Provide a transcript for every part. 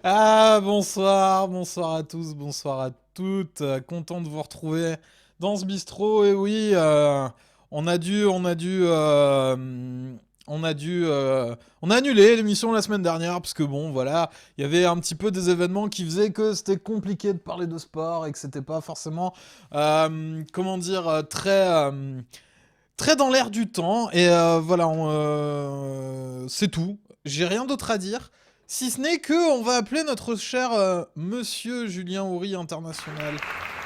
Bonsoir à tous, bonsoir à toutes. Content de vous retrouver dans ce bistrot. Et oui, on a annulé l'émission la semaine dernière parce que bon, voilà, il y avait un petit peu des événements qui faisaient que c'était compliqué de parler de sport et que c'était pas forcément, comment dire, très dans l'air du temps. Et voilà, c'est tout. J'ai rien d'autre à dire. Si ce n'est que on va appeler notre cher Monsieur Julien Houry International.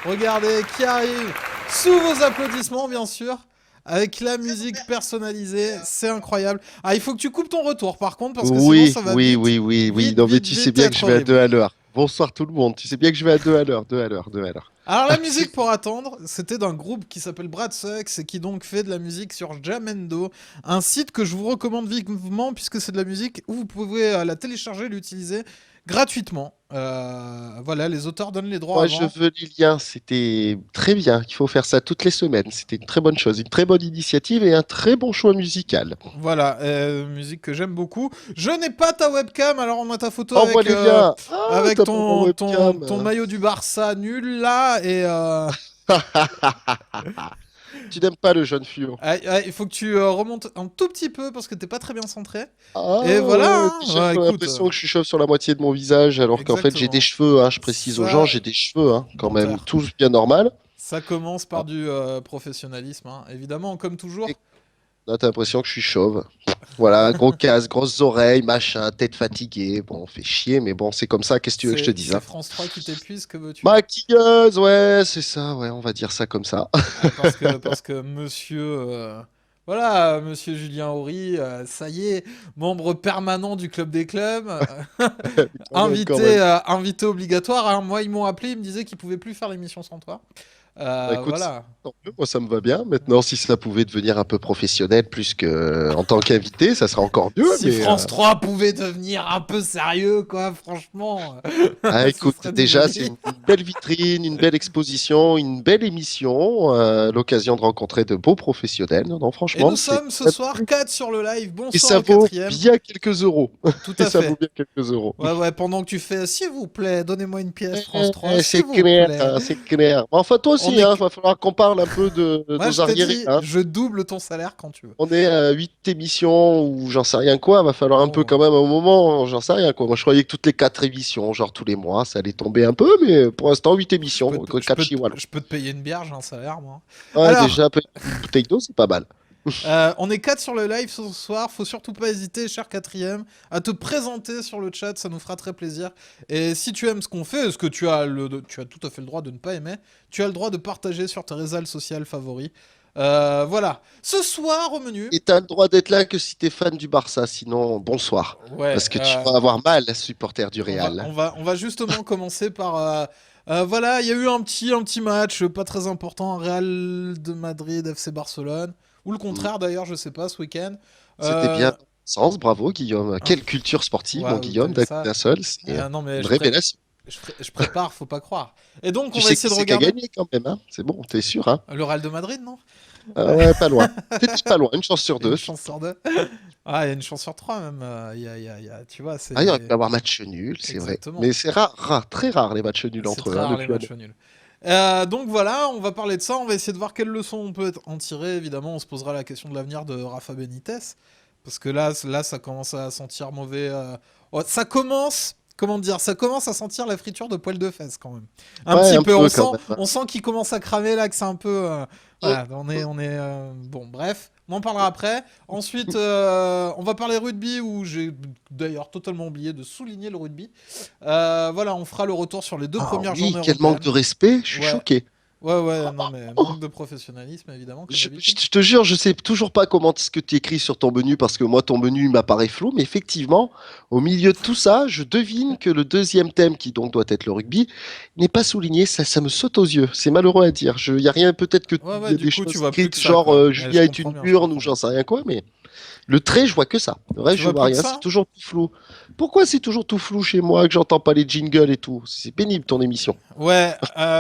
Regardez qui arrive sous vos applaudissements, bien sûr. Avec la musique personnalisée, c'est incroyable. Ah, il faut que tu coupes ton retour par contre, parce que sinon Oui, ça va oui, vite, oui, oui, oui. vite, Non, mais vite, tu sais vite bien que être je vais à deux horrible. à l'heure. Bonsoir tout le monde. Tu sais bien que je vais à 2 à l'heure, 2 à l'heure, 2 à l'heure. Alors la musique pour attendre, c'était d'un groupe qui s'appelle Brad Sucks et qui donc fait de la musique sur Jamendo, un site que je vous recommande vivement puisque c'est de la musique où vous pouvez la télécharger, l'utiliser gratuitement. Voilà, les auteurs donnent les droits Moi, je avant. veux Lilian. C'était très bien. Il faut faire ça toutes les semaines. C'était une très bonne chose, une très bonne initiative et un très bon choix musical. Voilà, musique que j'aime beaucoup. Je n'ai pas ta webcam, alors on a ta photo Envoie les liens. Ah, avec t'as pas mon ton webcam. maillot du Barça nul là et Tu n'aimes pas le jeune fluo. il faut que tu remontes un tout petit peu parce que t'es pas très bien centré. Et Ah voilà, ouais, hein. déjà Ouais, j'ai écoute, l'impression que je suis chauve sur la moitié de mon visage alors qu'en fait j'ai des exactement. cheveux, hein. Je précise aux gens, Ça, j'ai des cheveux, hein, quand même, menteur. tous bien normal. Ça commence par du professionnalisme, hein. Évidemment, comme Et toujours. là, t'as l'impression que je suis chauve. Voilà, gros casque, grosses oreilles, machin, tête fatiguée. Bon, on fait chier, mais bon, c'est comme ça. Qu'est-ce que tu veux que je te dise, C'est hein? France 3 qui t'épuise, que veux-tu? Maquilleuse, ouais, c'est ça, ouais, on va dire ça comme ça. Ouais, parce que monsieur, voilà, monsieur Julien Horry, ça y est, membre permanent du club des clubs, Quand même, quand même. invité obligatoire, hein. Moi, ils m'ont appelé, ils me disaient qu'ils pouvaient plus faire l'émission sans toi. Bah, écoute, Voilà. tant mieux, moi ça me va bien. Maintenant, si ça pouvait devenir un peu professionnel plus que en tant qu'invité, ça serait encore mieux, Si mais France 3 pouvait devenir un peu sérieux, quoi, franchement, ce écoute, serait du déjà, c'est génie. une belle vitrine, une belle exposition, une belle émission, l'occasion de rencontrer de beaux professionnels. Non, non, Et franchement, nous c'est sommes ce soir 4 sur le live. et Bonsoir ça au vaut quatrième. bien quelques euros. Tout Et à ça vaut fait. bien quelques euros. Ouais, ouais, pendant que tu fais, s'il vous plaît, donnez-moi une pièce France 3, s'il C'est vous clair, plaît. hein, c'est clair. Mais enfin, toi On aussi, est... hein, va falloir qu'on parle un peu de Moi, nos je t'ai arriérés, dit, hein. je double ton salaire quand tu veux. On est à 8 émissions ou j'en sais rien quoi, va falloir un peu Oh. quand même un moment, j'en sais rien quoi. Moi, je croyais que toutes les 4 émissions, genre tous les mois, ça allait tomber un peu, mais pour l'instant, 8 émissions, Je 4 chihuahuas. je peux te payer une bière, j'ai un salaire, moi. Ouais, Alors, déjà, une bouteille d'eau, c'est pas mal. on est 4 sur le live ce soir. Faut surtout pas hésiter, cher quatrième, à te présenter sur le chat. Ça nous fera très plaisir. Et si tu aimes ce qu'on fait, ce que tu as tout à fait le droit de ne pas aimer, tu as le droit de partager sur tes réseaux sociaux favoris. Voilà. Ce soir au menu. Et t'as le droit d'être là que si t'es fan du Barça, sinon, bonsoir. Ouais. Parce que tu vas avoir mal, supporter du On Real. va, on va justement commencer par. Voilà, il y a eu un petit match pas très important, Real de Madrid, FC Barcelone, ou le Hmm. contraire d'ailleurs, je sais pas, ce week-end. C'était bien Euh, dans le sens, bravo Guillaume. un- Quelle culture sportive, mon ouais, t'as Guillaume, vu d'un coup ça? d'un seul, c'est Non mais une révélation. je prépare, faut pas croire. Et donc on Tu va sais essayer qui de c'est qui a regarder gagné quand même, hein? C'est bon, t'es sûr, hein? le Real de Madrid, non? Ah ouais, pas loin. T'étais pas loin, une chance sur Une deux. chance sur deux. Ah, il y a une chance sur trois même. Tu vois, Ah, il aurait pu c'est avoir match nul, c'est vrai. exactement. Mais c'est rare, rare, très rare les matchs nuls C'est entre eux, très hein, rare les depuis un an. matchs nuls. Donc voilà, on va parler de ça, on va essayer de voir quelles leçons on peut en tirer. Évidemment, on se posera la question de l'avenir de Rafa Benitez. Parce que là ça commence à sentir mauvais. Ça commence, comment dire, ça commence à sentir la friture de poils de fesses quand même. Un Ouais, petit un peu, peu quand même, hein. on sent qu'il commence à cramer là, que c'est un peu. Mm, Voilà, mm. bon, bref, on en parlera après. Ensuite, on va parler rugby où j'ai d'ailleurs totalement oublié de souligner le rugby. Voilà, on fera le retour sur les deux Ah premières oui, journées quel manque européennes. de respect, je suis Ouais, choqué. ouais, non, mais manque de professionnalisme, évidemment, comme d'habitude. Je te jure, je sais toujours pas comment ce que tu écris sur ton menu parce que moi, ton menu m'apparaît flou, mais effectivement, au milieu de tout ça, je devine que le deuxième thème, qui donc doit être le rugby, n'est pas souligné. Ça me saute aux yeux. C'est malheureux à dire. Il y a rien, peut-être qu'il y Ouais, a du des coup, tu choses vois plus que écrites ça, genre quoi. Mais Julia est une je burne ou comprends bien. j'en sais rien quoi, mais le trait, je vois que ça. Le reste, Tu je vois vois plus que rien. C'est ça? toujours tout flou. Pourquoi c'est toujours tout flou chez moi, que j'entends pas les jingles et tout? C'est pénible ton émission. Ouais,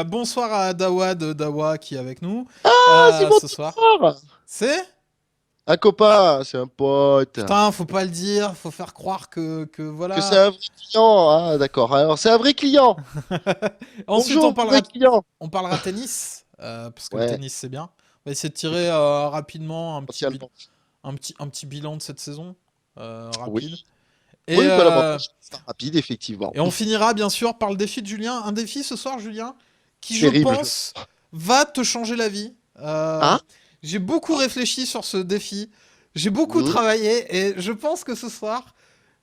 bonsoir à Dawa de Dawa qui est avec nous Ah, c'est mon ce soir. frère! C'est? Un copain, c'est un pote. Putain, faut pas le dire, faut faire croire que Que c'est voilà. un vrai client. Ah, d'accord. Alors, c'est un vrai client. Ensuite, Bonjour, vrai client. on parlera tennis, parce que le Ouais, tennis c'est bien. On va essayer de tirer rapidement entièrement. un petit bilan de cette saison, rapide. Oui. Et, Oui, bah, euh, l'avantage, c'est rapide, effectivement. et on finira bien sûr par le défi de Julien. Un défi ce soir, Julien, qui je Terrible. pense va te changer la vie. Ah? J'ai beaucoup réfléchi sur ce défi. J'ai beaucoup Hmm. travaillé et je pense que ce soir,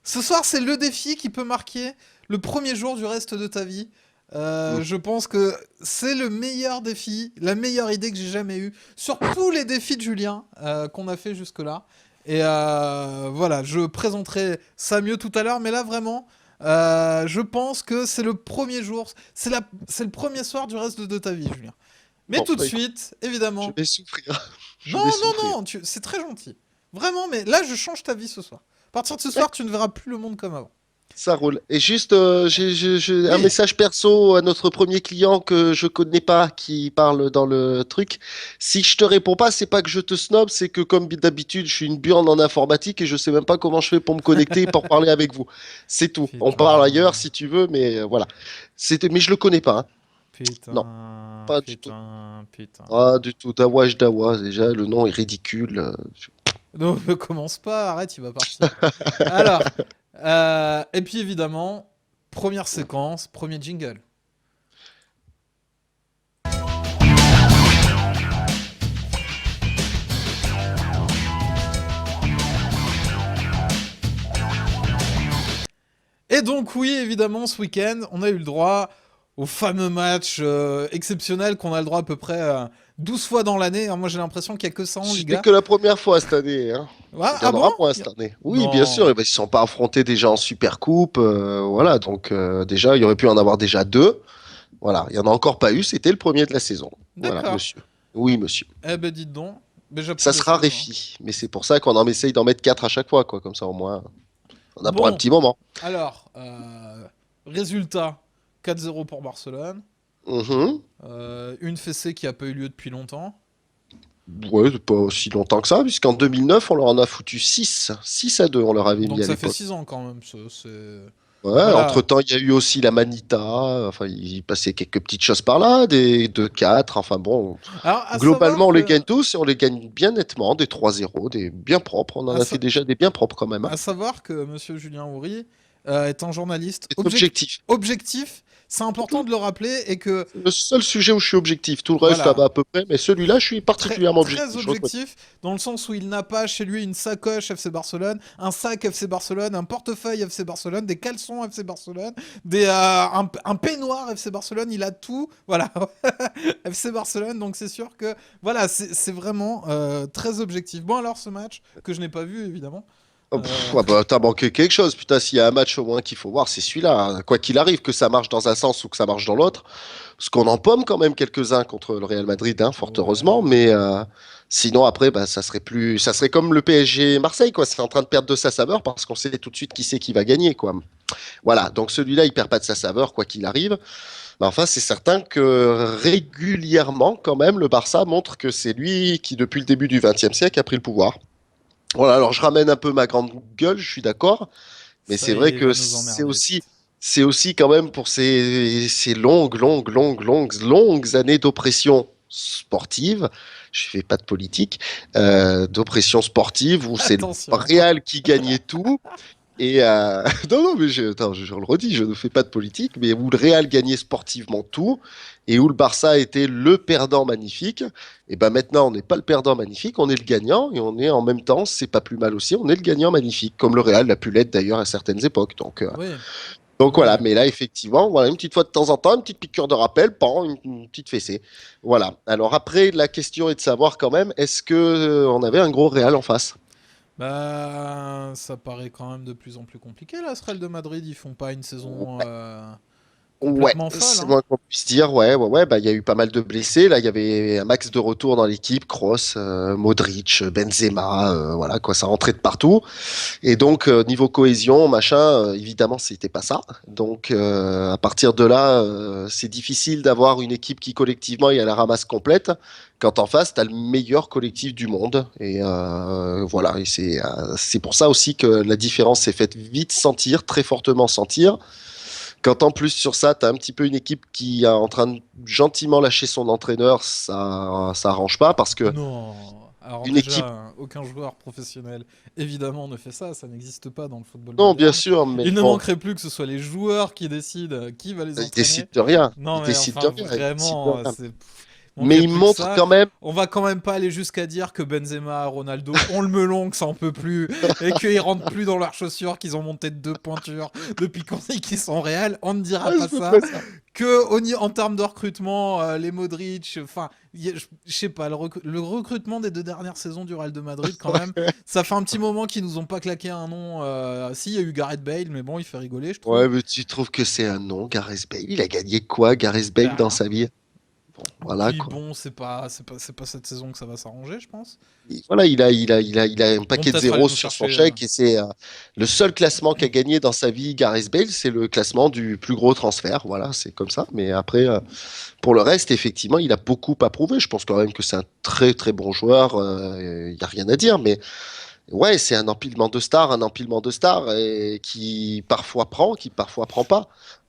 c'est le défi qui peut marquer le premier jour du reste de ta vie. Hmm. Je pense que c'est le meilleur défi, la meilleure idée que j'ai jamais eue sur tous les défis de Julien qu'on a fait jusque-là. Et voilà, je présenterai ça mieux tout à l'heure, mais là vraiment, je pense que c'est le premier jour, c'est le premier soir du reste de ta vie, Julien. Mais Bon, tout de bah, écoute, suite, je évidemment. vais souffrir. Je Non, vais non, souffrir. non, c'est très gentil. Vraiment, mais là, je change ta vie ce soir. À partir de ce soir, tu ne verras plus le monde comme avant. Ça roule. Et juste, j'ai un Oui, message perso à notre premier client que je connais pas, qui parle dans le truc. Si je te réponds pas, c'est pas que je te snob, c'est que comme d'habitude, je suis une burne en informatique et je sais même pas comment je fais pour me connecter et pour parler avec vous. C'est tout. On parle ailleurs putain, si tu veux, mais voilà. Mais je le connais pas, hein. Non, putain, pas du tout. putain, putain. Pas du tout. Dawash Dawa, déjà, le nom est ridicule. Non, ne commence pas, arrête, il va partir. Alors, et puis évidemment, première séquence, premier jingle. Et donc oui, évidemment, ce week-end, on a eu le droit au fameux match exceptionnel qu'on a le droit à peu près 12 fois dans l'année. Alors, moi, j'ai l'impression qu'il n'y a que ça en C'était Liga. que la première fois cette année, hein. Ouais, Il y ah en bon? aura moins cette année. Oui, bien sûr. Non. Eh ben, ils ne sont pas affrontés déjà en Super Coupe. Voilà, donc déjà, il y aurait pu en avoir déjà deux. Voilà, il n'y en a encore pas eu. C'était le premier de la saison. Voilà, D'accord. monsieur. Oui, monsieur. Eh ben, dites donc. Mais j'apprends Ça des se choses, hein. raréfie. Mais c'est pour ça qu'on en essaye d'en mettre quatre à chaque fois, quoi. Comme ça, au moins, on a pour un Bon, petit moment. alors, résultat 4-0 pour Barcelone. Mhm. Une fessée qui a pas eu lieu depuis longtemps. Ouais, c'est pas aussi longtemps que ça, puisqu'en 2009, on leur en a foutu 6. 6-2, on leur avait mis Donc à ça fait l'époque. 6 ans quand même. Ouais, Voilà. entre-temps, il y a eu aussi la Manita, enfin, il passait quelques petites choses par là, des 2-4, enfin bon, Alors, à globalement, savoir on les gagne que... tous et on les gagne bien nettement, des 3-0, des bien propres, on en À, a fait sa- déjà des bien propres quand même, hein. à savoir que Monsieur Julien Houry est un journaliste C'est objectif. objectif. C'est important de le rappeler et que C'est le seul sujet où je suis objectif, tout le reste, ça voilà, va à peu près, mais celui-là, je suis particulièrement très objectif, je reconnais. objectif dans le sens où il n'a pas chez lui une sacoche FC Barcelone, un sac FC Barcelone, un portefeuille FC Barcelone, des caleçons FC Barcelone, un peignoir FC Barcelone. Il a tout, voilà, FC Barcelone. Donc c'est sûr que voilà, c'est vraiment très objectif. Bon alors ce match que je n'ai pas vu évidemment. Oh, Euh, ah bah, t'as manqué quelque chose, putain, s'il y a un match au moins qu'il faut voir, c'est celui-là, hein. Quoi qu'il arrive, que ça marche dans un sens ou que ça marche dans l'autre, parce qu'on en pomme quand même quelques-uns contre le Real Madrid, hein, fort heureusement, ouais. mais sinon après, bah, ça serait comme le PSG Marseille, quoi. C'est en train de perdre de sa saveur parce qu'on sait tout de suite qui c'est qui va gagner, quoi. Voilà, donc celui-là, il perd pas de sa saveur, quoi qu'il arrive. Mais enfin, c'est certain que régulièrement, quand même, le Barça montre que c'est lui qui, depuis le début du XXe siècle, a pris le pouvoir. Voilà, alors je ramène un peu ma grande gueule, je suis d'accord, mais Ça c'est y est, vrai il que va nous emmerder. c'est aussi quand même pour ces longues années d'oppression sportive, je fais pas de politique, d'oppression sportive où c'est le Attention. Real qui gagnait tout. Et non, non, mais attends, je le redis, je ne fais pas de politique, mais où le Real gagnait sportivement tout et où le Barça était le perdant magnifique. Et ben maintenant, on n'est pas le perdant magnifique, on est le gagnant et on est en même temps, c'est pas plus mal aussi, on est le gagnant magnifique, comme le Real l'a pu l'être d'ailleurs à certaines époques. Oui, Donc oui, voilà, oui. mais là, effectivement, voilà, une petite fois de temps en temps, une petite piqûre de rappel, pan, une petite fessée. Voilà. Alors après, la question est de savoir quand même, est-ce que on avait un gros Real en face? Bah, ça paraît quand même de plus en plus compliqué, là, ce Real de Madrid. Ils font pas une saison Ouais, complètement folle. c'est Hein. moins qu'on puisse dire. Ouais. Bah, il y a eu pas mal de blessés. Là, il y avait un max de retour dans l'équipe. Kroos, Modric, Benzema, voilà quoi, ça rentrait de partout. Et donc, niveau cohésion, machin, évidemment, c'était pas ça. Donc, à partir de là, c'est difficile d'avoir une équipe qui collectivement est à la ramasse complète. Quand en face, tu as le meilleur collectif du monde. Et voilà, et c'est pour ça aussi que la différence s'est faite vite sentir, très fortement sentir. Quand en plus sur ça, tu as un petit peu une équipe qui est en train de gentiment lâcher son entraîneur, ça arrange pas parce que Non. Alors une équipe, déjà, aucun joueur professionnel, évidemment, ne fait ça. Ça n'existe pas dans le football non, bien moderne. sûr, mais Il ne bon, manquerait plus que ce soit les joueurs qui décident qui va les ils décident entraîner. de rien. Non, Ils mais décident de enfin, rien. Ils décident de vraiment, rien. c'est... Mais Manquerait ils plus que montrent ça. quand même. On va quand même pas aller jusqu'à dire que Benzema, Ronaldo ont le melon, que ça en peut plus, et qu'ils rentrent plus dans leurs chaussures, qu'ils ont monté de 2 pointures depuis qu'on dit qu'ils sont réels. On ne dira Ouais, pas c'est à peu ça. près ça. Que en termes de recrutement, les Modric, enfin, je sais pas, le recrutement des 2 dernières saisons du Real de Madrid, quand même, ça fait un petit moment qu'ils nous ont pas claqué un nom. Si, il y a eu Gareth Bale, mais bon, il fait rigoler, je trouve. Ouais, mais tu trouves que c'est un nom, Gareth Bale? Il a gagné quoi, Gareth Bale, Ben, dans rien. sa vie? Bon, voilà Puis quoi. bon, c'est pas cette saison que ça va s'arranger, je pense. Voilà, il a un Bon, paquet de peut-être aller zéros nous sur son chercher. chèque et c'est le seul classement qu'a gagné dans sa vie Gareth Bale, c'est le classement du plus gros transfert. Voilà, c'est comme ça. Mais après, pour le reste, effectivement, il a beaucoup à prouver. Je pense quand même que c'est un très très bon joueur. Il n'y a rien à dire. Mais ouais, c'est un empilement de stars et qui parfois prend, qui parfois prend pas.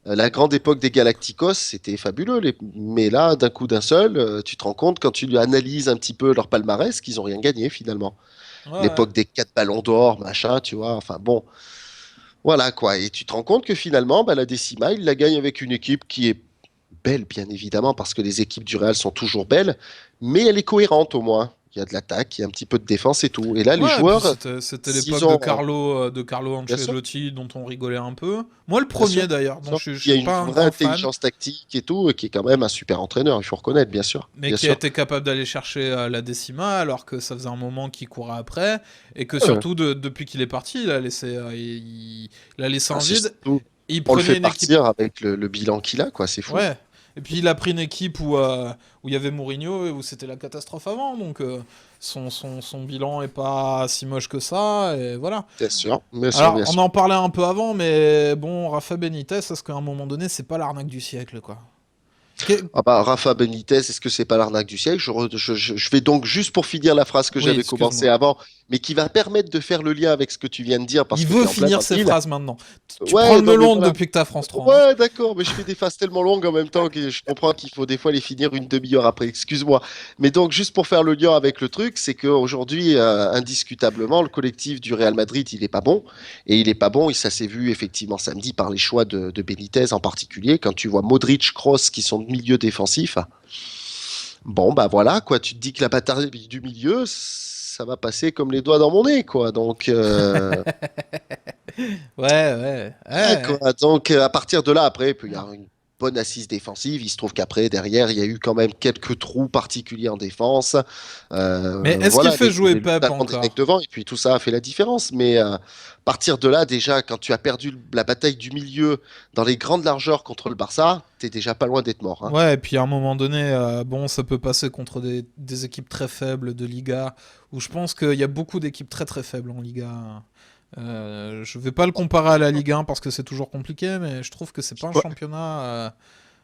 La grande époque des Galacticos, c'était fabuleux. Mais là, d'un coup d'un seul, tu te rends compte quand tu analyses un petit peu leur palmarès qu'ils ont rien gagné finalement. Ouais, ouais. L'époque des 4 ballons d'or, machin, tu vois. Enfin bon, voilà quoi. Et tu te rends compte que finalement, bah, la décima, il la gagne avec une équipe qui est belle, bien évidemment, parce que les équipes du Real sont toujours belles, mais elle est cohérente au moins. Il y a de l'attaque, il y a un petit peu de défense et tout. Et là, les Ouais, et puis joueurs, c'était s'ils l'époque de ont, Carlo bien sûr, Ancelotti, dont on rigolait un peu. Moi, le bien sûr, premier d'ailleurs, bien dont sûr, je il y a suis une pas un vraie grand fan, intelligence tactique et tout, et qui est quand même un super entraîneur, il faut reconnaître, bien sûr, mais bien qui a sûr. été capable d'aller chercher la décima, alors que ça faisait un moment qu'il courait après, et que Ouais. surtout, depuis qu'il est parti, il a laissé Ah, un c'est vide. surtout, Il on le fait prenait une équipe. partir avec le bilan qu'il a, quoi, c'est fou. Ouais. Et puis il a pris une équipe où il y avait Mourinho et où c'était la catastrophe avant, donc son bilan est pas si moche que ça, et voilà. Bien sûr, bien sûr, Alors, bien on sûr. en parlait un peu avant, mais bon, Rafa Benitez, est-ce qu'à un moment donné, c'est pas l'arnaque du siècle, quoi? Que- Ah bah, Rafa Benitez, est-ce que c'est pas l'arnaque du siècle? Je vais donc juste pour finir la phrase que Oui, j'avais commencé excuse-moi. avant, mais qui va permettre de faire le lien avec ce que tu viens de dire parce Il que tu veut es en plein finir dans le ses deal. phrases maintenant. Tu prends Ouais, le non mais melon voilà. depuis que t'as France 3. Hein. Ouais, d'accord, mais je fais des phases tellement longues en même temps que je comprends qu'il faut des fois les finir une demi-heure après. Excuse-moi. Mais donc, juste pour faire le lien avec le truc, c'est qu'aujourd'hui, indiscutablement, le collectif du Real Madrid, il est pas bon. Et il est pas bon, et ça s'est vu effectivement samedi par les choix de Benitez en particulier. Quand tu vois Modric, Kroos qui sont de milieu défensif, bon, bah voilà, quoi. Tu te dis que la bataille du milieu, ça va passer comme les doigts dans mon nez, quoi. Donc, Ouais, ouais, voilà, ouais. quoi. Donc, à partir de là, après, il peut y avoir une bonne assise défensive. Il se trouve qu'après, derrière, il y a eu quand même quelques trous particuliers en défense. Mais est-ce qu'il Voilà, fait jouer les Pep talents des mecs encore? devant, et puis tout ça a fait la différence. Mais à partir de là, déjà, quand tu as perdu la bataille du milieu dans les grandes largeurs contre le Barça, t'es déjà pas loin d'être mort, hein. Ouais, et puis à un moment donné, bon, ça peut passer contre des équipes très faibles de Liga, où je pense qu'il y a beaucoup d'équipes très très faibles en Liga. Je vais pas le comparer à la Ligue 1 parce que c'est toujours compliqué, mais je trouve que c'est pas un Ouais. championnat.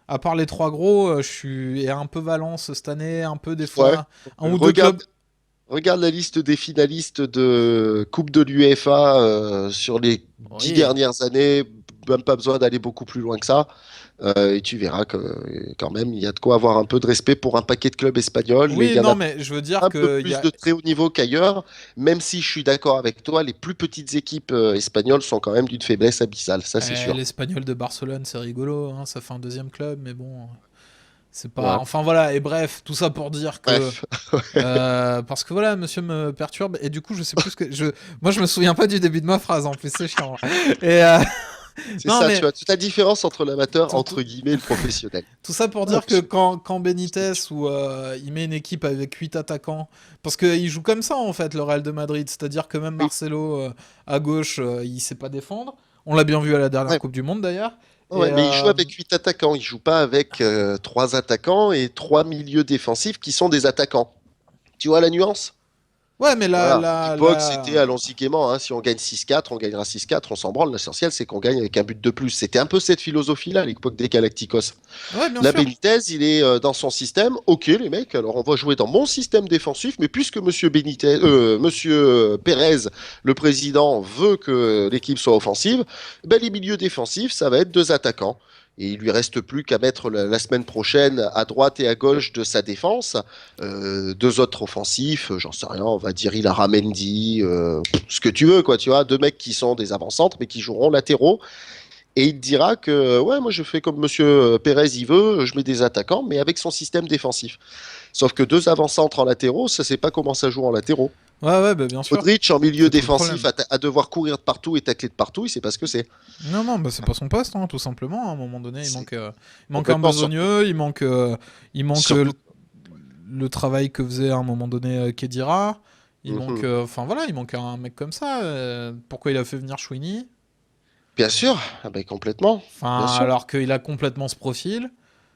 À part les trois gros, je suis et un peu Valence cette année, un peu des Ouais. fois un ou deux Regarde, clubs. regarde la liste des finalistes de Coupe de l'UEFA sur les 10 Oui. dernières années. Même pas besoin d'aller beaucoup plus loin que ça. Et tu verras que quand même, il y a de quoi avoir un peu de respect pour un paquet de clubs espagnols. Et il Oui, y en non, a mais je veux dire un peu que il y plus a de très haut niveau qu'ailleurs. Même si je suis d'accord avec toi, les plus petites équipes espagnoles sont quand même d'une faiblesse abyssale. Ça, c'est sûr. l'Espagnol de Barcelone, c'est rigolo, hein, ça fait un deuxième club, mais bon, c'est pas. Ouais. Enfin voilà, et bref, tout ça pour dire que Bref. parce que voilà, monsieur me perturbe et du coup je sais plus ce que moi je me souviens pas du début de ma phrase en plus c'est chiant. Et C'est non ça, tu mais vois, toute la différence entre l'amateur, tout, tout- entre guillemets, et le professionnel. tout ça pour Ouais, dire que quand Benitez ou il met une équipe avec 8 attaquants parce qu'il joue comme ça en fait le Real de Madrid, c'est-à-dire que même oui, Marcelo à gauche il sait pas défendre. On l'a bien vu à la dernière ouais, Coupe du Monde d'ailleurs. Et, Ouais, mais il joue avec 8 attaquants. Il joue pas avec 3 attaquants et 3 milieux défensifs qui sont des attaquants. Tu vois la nuance? ouais, mais Voilà. À l'époque, c'était allons-y gaiement, hein. Si on gagne 6-4, on gagnera 6-4, on s'en branle. L'essentiel, c'est qu'on gagne avec un but de plus. C'était un peu cette philosophie-là à l'époque des Galacticos. ouais, bien La sûr. Benitez, il est dans son système. Ok, les mecs, alors on va jouer dans mon système défensif, mais puisque Monsieur Pérez, le président, veut que l'équipe soit offensive, ben les milieux défensifs, ça va être 2 attaquants. Et il lui reste plus qu'à mettre la semaine prochaine à droite et à gauche de sa défense 2 autres offensifs, j'en sais rien, on va dire Ilara Mendy, ce que tu veux, quoi, tu vois, 2 mecs qui sont des avant-centres mais qui joueront latéraux. Et il te dira que, ouais, moi je fais comme Monsieur Pérez il veut, je mets des attaquants, mais avec son système défensif. Sauf que 2 avant-centres en latéraux, ça sait pas comment ça joue en latéraux. Ouais, ouais, bah, bien sûr. Modric en milieu C'est tout le défensif problème. à devoir courir de partout et tacler de partout, il sait pas ce que c'est. Non, non, bah, c'est pas son poste, hein, tout simplement. À un moment donné, C'est il manque un complètement surtout. besogneux, il manque Surtout. le travail que faisait à un moment donné Kedira. Il manque, Mhm. enfin voilà, il manque un mec comme ça. Pourquoi il a fait venir Chouini? Bien sûr, ah ben, complètement, bien Enfin, sûr. alors qu'il a complètement ce profil.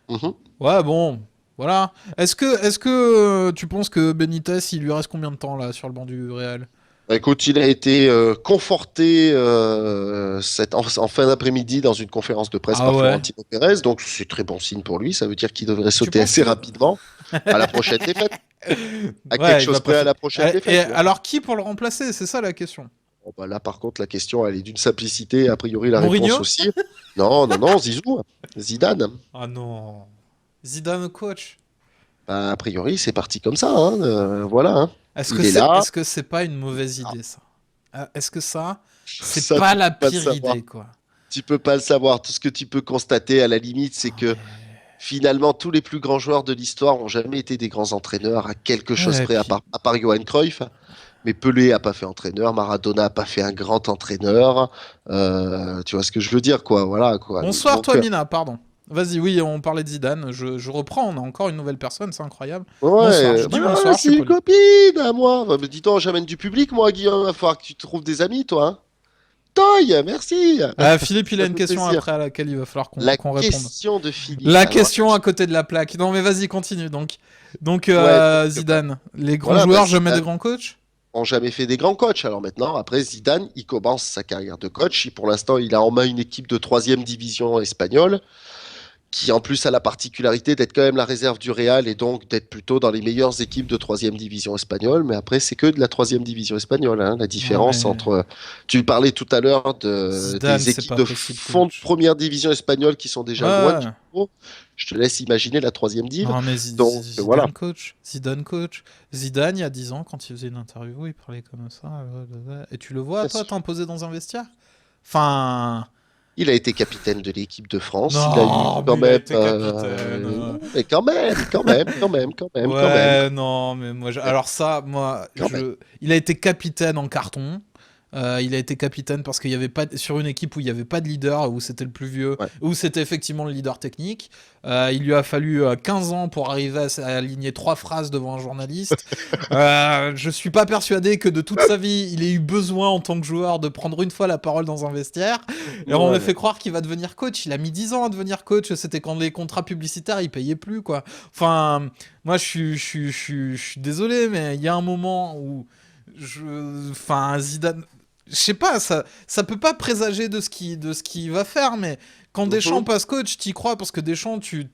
Mhm. Ouais, bon, voilà. Est-ce que tu penses que Benitez, il lui reste combien de temps là sur le banc du Real? Bah, écoute, il a été conforté en fin d'après-midi dans une conférence de presse Ah par ouais. Florentino Pérez, donc c'est très bon signe pour lui. Ça veut dire qu'il devrait Tu sauter penses assez que rapidement à la prochaine défaite. À quelque ouais, il va chose pas près à faire. la prochaine Et défaite, tu vois. alors qui pour le remplacer? C'est ça la question. Bon, bah, là, par contre, la question, elle est d'une simplicité. A priori, la réponse Mourinho? aussi. Non, non, non, Zizou, Zidane. Ah non. Zidane coach. Bah, a priori, c'est parti comme ça, hein, voilà, hein. Il est là. Est-ce que c'est pas une mauvaise idée ça? Est-ce que ça c'est Ça, pas tu la peux pas le pire savoir. idée quoi? Tu peux pas le savoir. Tout ce que tu peux constater, à la limite, c'est Ah que mais finalement, tous les plus grands joueurs de l'histoire n'ont jamais été des grands entraîneurs, à quelque chose ouais, et près, puis à part Johan Cruyff. Mais Pelé a pas fait entraîneur, Maradona a pas fait un grand entraîneur. Tu vois ce que je veux dire, quoi. Voilà, quoi. bonsoir Donc, toi Mina, pardon. Vas-y, oui, on parlait de Zidane. Je reprends, on a encore une nouvelle personne, c'est incroyable. Bonsoir, ouais, je dis bah, bonsoir, je c'est suis une poli. copine à moi. Bah, mais dis donc, j'amène du public, moi, Guillaume. Il va falloir que tu trouves des amis, toi. Hein. Toy, merci. Philippe, il a Ça une fait question plaisir. après à laquelle il va falloir La qu'on réponde. question de Philippe. La Alors, question à côté de la plaque. Non mais vas-y, continue donc. Donc ouais, bah, Zidane, les grands voilà, bah, joueurs, jamais des Zidane. grands coachs? Ont jamais fait des grands coachs. Alors maintenant, après Zidane, il commence sa carrière de coach. Pour l'instant, il a en main une équipe de troisième division espagnole, qui en plus a la particularité d'être quand même la réserve du Real et donc d'être plutôt dans les meilleures équipes de troisième division espagnole. Mais après, c'est que de la troisième division espagnole. Hein. La Ouais différence mais entre, tu parlais tout à l'heure Zidane, des c'est équipes pas de possible que fond de première division espagnole qui sont déjà loin du ouais. niveau. Je te laisse imaginer la troisième div. Non mais Donc voilà. Zidane coach, Zidane coach. Zidane il y a 10 ans quand il faisait une interview, il parlait comme ça. Et tu le vois toi t'imposer dans un vestiaire? Enfin Il a été capitaine de l'équipe de France. Il a eu non, quand mais il a même, été capitaine. mais quand même, quand même, quand même, quand même, quand même, Ouais, non, mais moi, alors ça, moi, quand même. il a été capitaine en carton. Il a été capitaine parce qu'il y avait pas sur une équipe où il n'y avait pas de leader, où c'était le plus vieux, Ouais. où c'était effectivement le leader technique. Il lui a fallu 15 ans pour arriver à aligner 3 phrases devant un journaliste. Je suis pas persuadé que de toute sa vie, il ait eu besoin en tant que joueur de prendre une fois la parole dans un vestiaire. Et on me Ouais. fait croire qu'il va devenir coach. Il a mis 10 ans à devenir coach. C'était quand les contrats publicitaires, ils payaient plus, quoi. Enfin, moi, je suis désolé, mais il y a un moment où enfin, Zidane, je sais pas, ça peut pas présager de ce qu'il va faire, mais quand Deschamps Mhm. passe coach, t'y crois parce que Deschamps, tu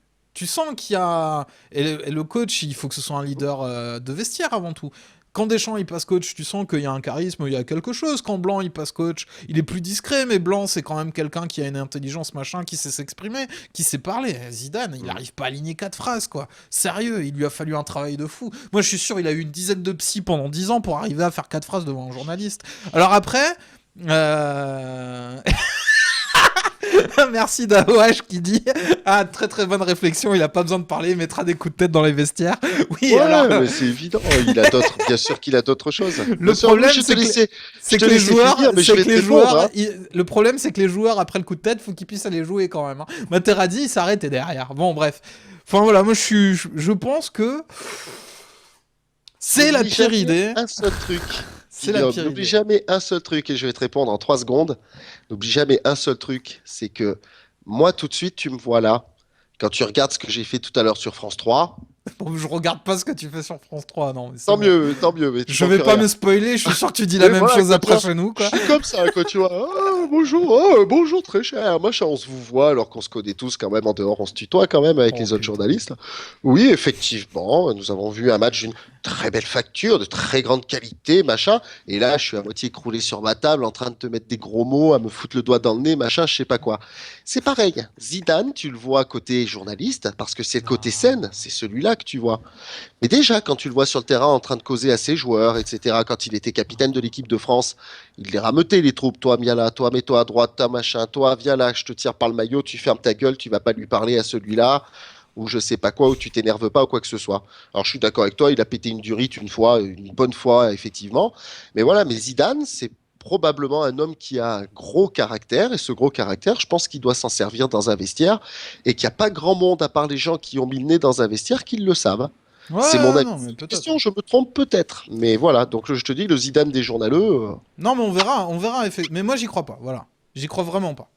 sens qu'il y a. Et le coach, il faut que ce soit un leader de vestiaire avant tout. Quand Deschamps il passe coach, tu sens qu'il y a un charisme, il y a quelque chose. Quand Blanc il passe coach, il est plus discret, mais Blanc c'est quand même quelqu'un qui a une intelligence machin, qui sait s'exprimer, qui sait parler. Zidane, il n'arrive pas à aligner 4 phrases quoi. Sérieux, il lui a fallu un travail de fou. Moi je suis sûr, il a eu une dizaine de psy pendant 10 ans pour arriver à faire 4 phrases devant un journaliste. Alors après, euh... merci Dawash qui dit ah très très bonne réflexion, il a pas besoin de parler, il mettra des coups de tête dans les vestiaires. Oui, alors Ouais, mais c'est évident. Il a d'autres, bien sûr qu'il a d'autres choses. le Bien sûr, oui, problème je c'est te que les laissais joueurs, finir, mais je c'est vais que te les répondre. joueurs, Hein. le problème c'est que les joueurs après le coup de tête, faut qu'ils puissent aller jouer quand même. Hein. Materazzi il s'arrêtait derrière. Bon bref. Enfin voilà, moi je pense que c'est la N'oublie pire jamais idée. un seul truc, C'est la Guillaume. pire N'oublie idée. jamais un seul truc, et je vais te répondre en 3 secondes. N'oublie jamais un seul truc, c'est que Moi, tout de suite, tu me vois là. Quand tu regardes ce que j'ai fait tout à l'heure sur France 3, Bon, je regarde pas ce que tu fais sur France 3, non, mais c'est bon. tant mieux, mais tu Je m'en vais fais pas rien. me spoiler, je suis sûr que tu dis la Mais même voilà, chose quoi, tu après vois, chez nous, je quoi. suis comme ça, quoi, tu vois. Ah, bonjour, bonjour très cher, machin, on se vous voit alors qu'on se connaît tous quand même en dehors, on se tutoie quand même avec Oh les autres putain. journalistes. Oui, effectivement, nous avons vu un match d'une très belle facture, de très grande qualité, machin. Et là, je suis à moitié écroulé sur ma table en train de te mettre des gros mots, à me foutre le doigt dans le nez, machin, je sais pas quoi. C'est pareil. Zidane, tu le vois côté journaliste, parce que c'est le côté scène, Non. c'est celui-là que tu vois. Mais déjà, quand tu le vois sur le terrain en train de causer à ses joueurs, etc., quand il était capitaine de l'équipe de France, il les rameutait, les troupes. Toi, viens là, toi, mets-toi à droite, toi, machin, toi, viens là, je te tire par le maillot, tu fermes ta gueule, tu vas pas lui parler à celui-là, ou je sais pas quoi, ou tu t'énerves pas, ou quoi que ce soit. Alors, je suis d'accord avec toi, il a pété une durite une fois, une bonne fois, effectivement. Mais voilà, mais Zidane, c'est probablement un homme qui a un gros caractère, et ce gros caractère, je pense qu'il doit s'en servir dans un vestiaire, et qu'il n'y a pas grand monde, à part les gens qui ont mis le nez dans un vestiaire, qui le savent. C'est mon Ouais, avis. non, mais C'est une peut-être. question, je me trompe peut-être. Mais voilà, donc je te dis, le Zidane des journaleux, Non, mais on verra, mais moi j'y crois pas, voilà. J'y crois vraiment pas.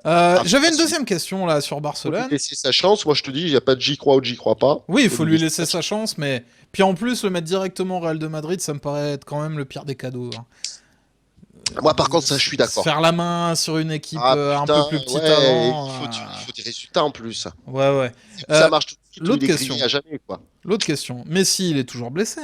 J'avais après, une il deuxième question là sur faut lui Barcelone. laisser sa chance. Moi, je te dis, il n'y a pas de j'y crois ou de j'y crois pas. Oui, il Faut faut lui lui laisser laisser sa sa chance. chance, mais puis en plus le mettre directement au Real de Madrid, ça me paraît être quand même le pire des cadeaux, hein. Moi, par contre, ça, je suis Se faire d'accord. la main sur une équipe Ah un peu putain, plus petite ouais, avant. il faut des résultats en plus. Ouais, ouais. Si ça Euh, marche tout de suite, l'autre il est grillé question. à jamais, quoi. L'autre question. Messi, il est toujours blessé.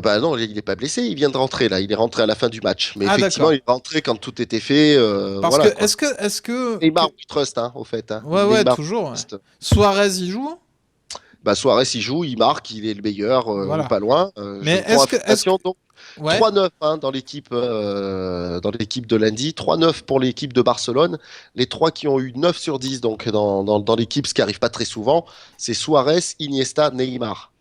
Bah non, il n'est pas blessé, il vient de rentrer là, il est rentré à la fin du match. Mais Ah, effectivement, d'accord. il est rentré quand tout était fait, Parce que voilà quoi. que... Neymar, we trust, hein, au fait. Hein. Ouais, ouais, Neymar, we toujours, ouais. trust. Suarez, il joue? Bah, Suarez, il joue, il marque, il est le meilleur ou Voilà. pas loin. Je Mais prends est-ce que... information, donc Ouais. 3-9 hein, dans l'équipe de lundi, 3-9 pour l'équipe de Barcelone. Les trois qui ont eu 9 sur 10 donc dans l'équipe, ce qui arrive pas très souvent, c'est Suarez, Iniesta, Neymar.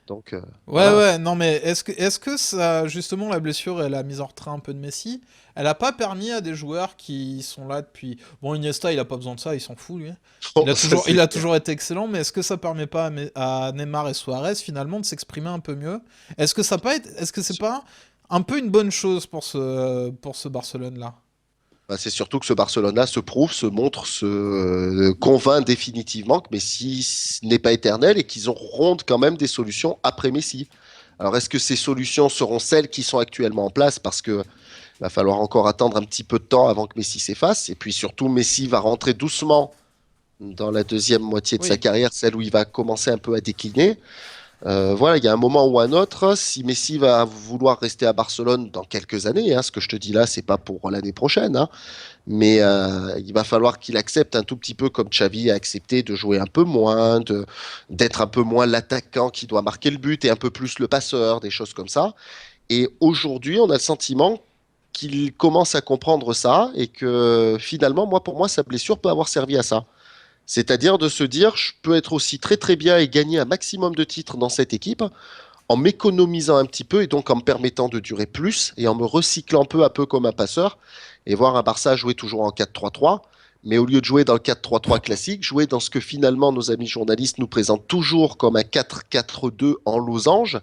Donc Ouais, voilà. ouais, non, mais est-ce que ça, justement, la blessure et la mise en retrait un peu de Messi, elle a pas permis à des joueurs qui sont là depuis... Bon, Iniesta, il a pas besoin de ça, il s'en fout, lui. Bon, ça c'est Il a clair. toujours été excellent, mais est-ce que ça permet pas à Neymar et Suarez, finalement, de s'exprimer un peu mieux? Est-ce que c'est pas un peu une bonne chose pour ce Barcelone-là? Bah, c'est surtout que ce Barcelone-là se prouve, se montre, se convainc définitivement que Messi n'est pas éternel et qu'ils auront quand même des solutions après Messi. Alors, est-ce que ces solutions seront celles qui sont actuellement en place? Parce que va falloir encore attendre un petit peu de temps avant que Messi s'efface. Et puis surtout, Messi va rentrer doucement dans la deuxième moitié de sa Oui. carrière, celle où il va commencer un peu à décliner. Voilà, il y a un moment ou un autre, si Messi va vouloir rester à Barcelone dans quelques années, hein, ce que je te dis là, c'est pas pour l'année prochaine, hein, mais il va falloir qu'il accepte un tout petit peu comme Xavi a accepté de jouer un peu moins, d'être un peu moins l'attaquant qui doit marquer le but et un peu plus le passeur, des choses comme ça. Et aujourd'hui, on a le sentiment qu'il commence à comprendre ça et que finalement, moi, pour moi, sa blessure peut avoir servi à ça. C'est-à-dire de se dire, je peux être aussi très très bien et gagner un maximum de titres dans cette équipe en m'économisant un petit peu et donc en me permettant de durer plus et en me recyclant peu à peu comme un passeur et voir un Barça jouer toujours en 4-3-3. Mais au lieu de jouer dans le 4-3-3 classique, jouer dans ce que finalement nos amis journalistes nous présentent toujours comme un 4-4-2 en losange,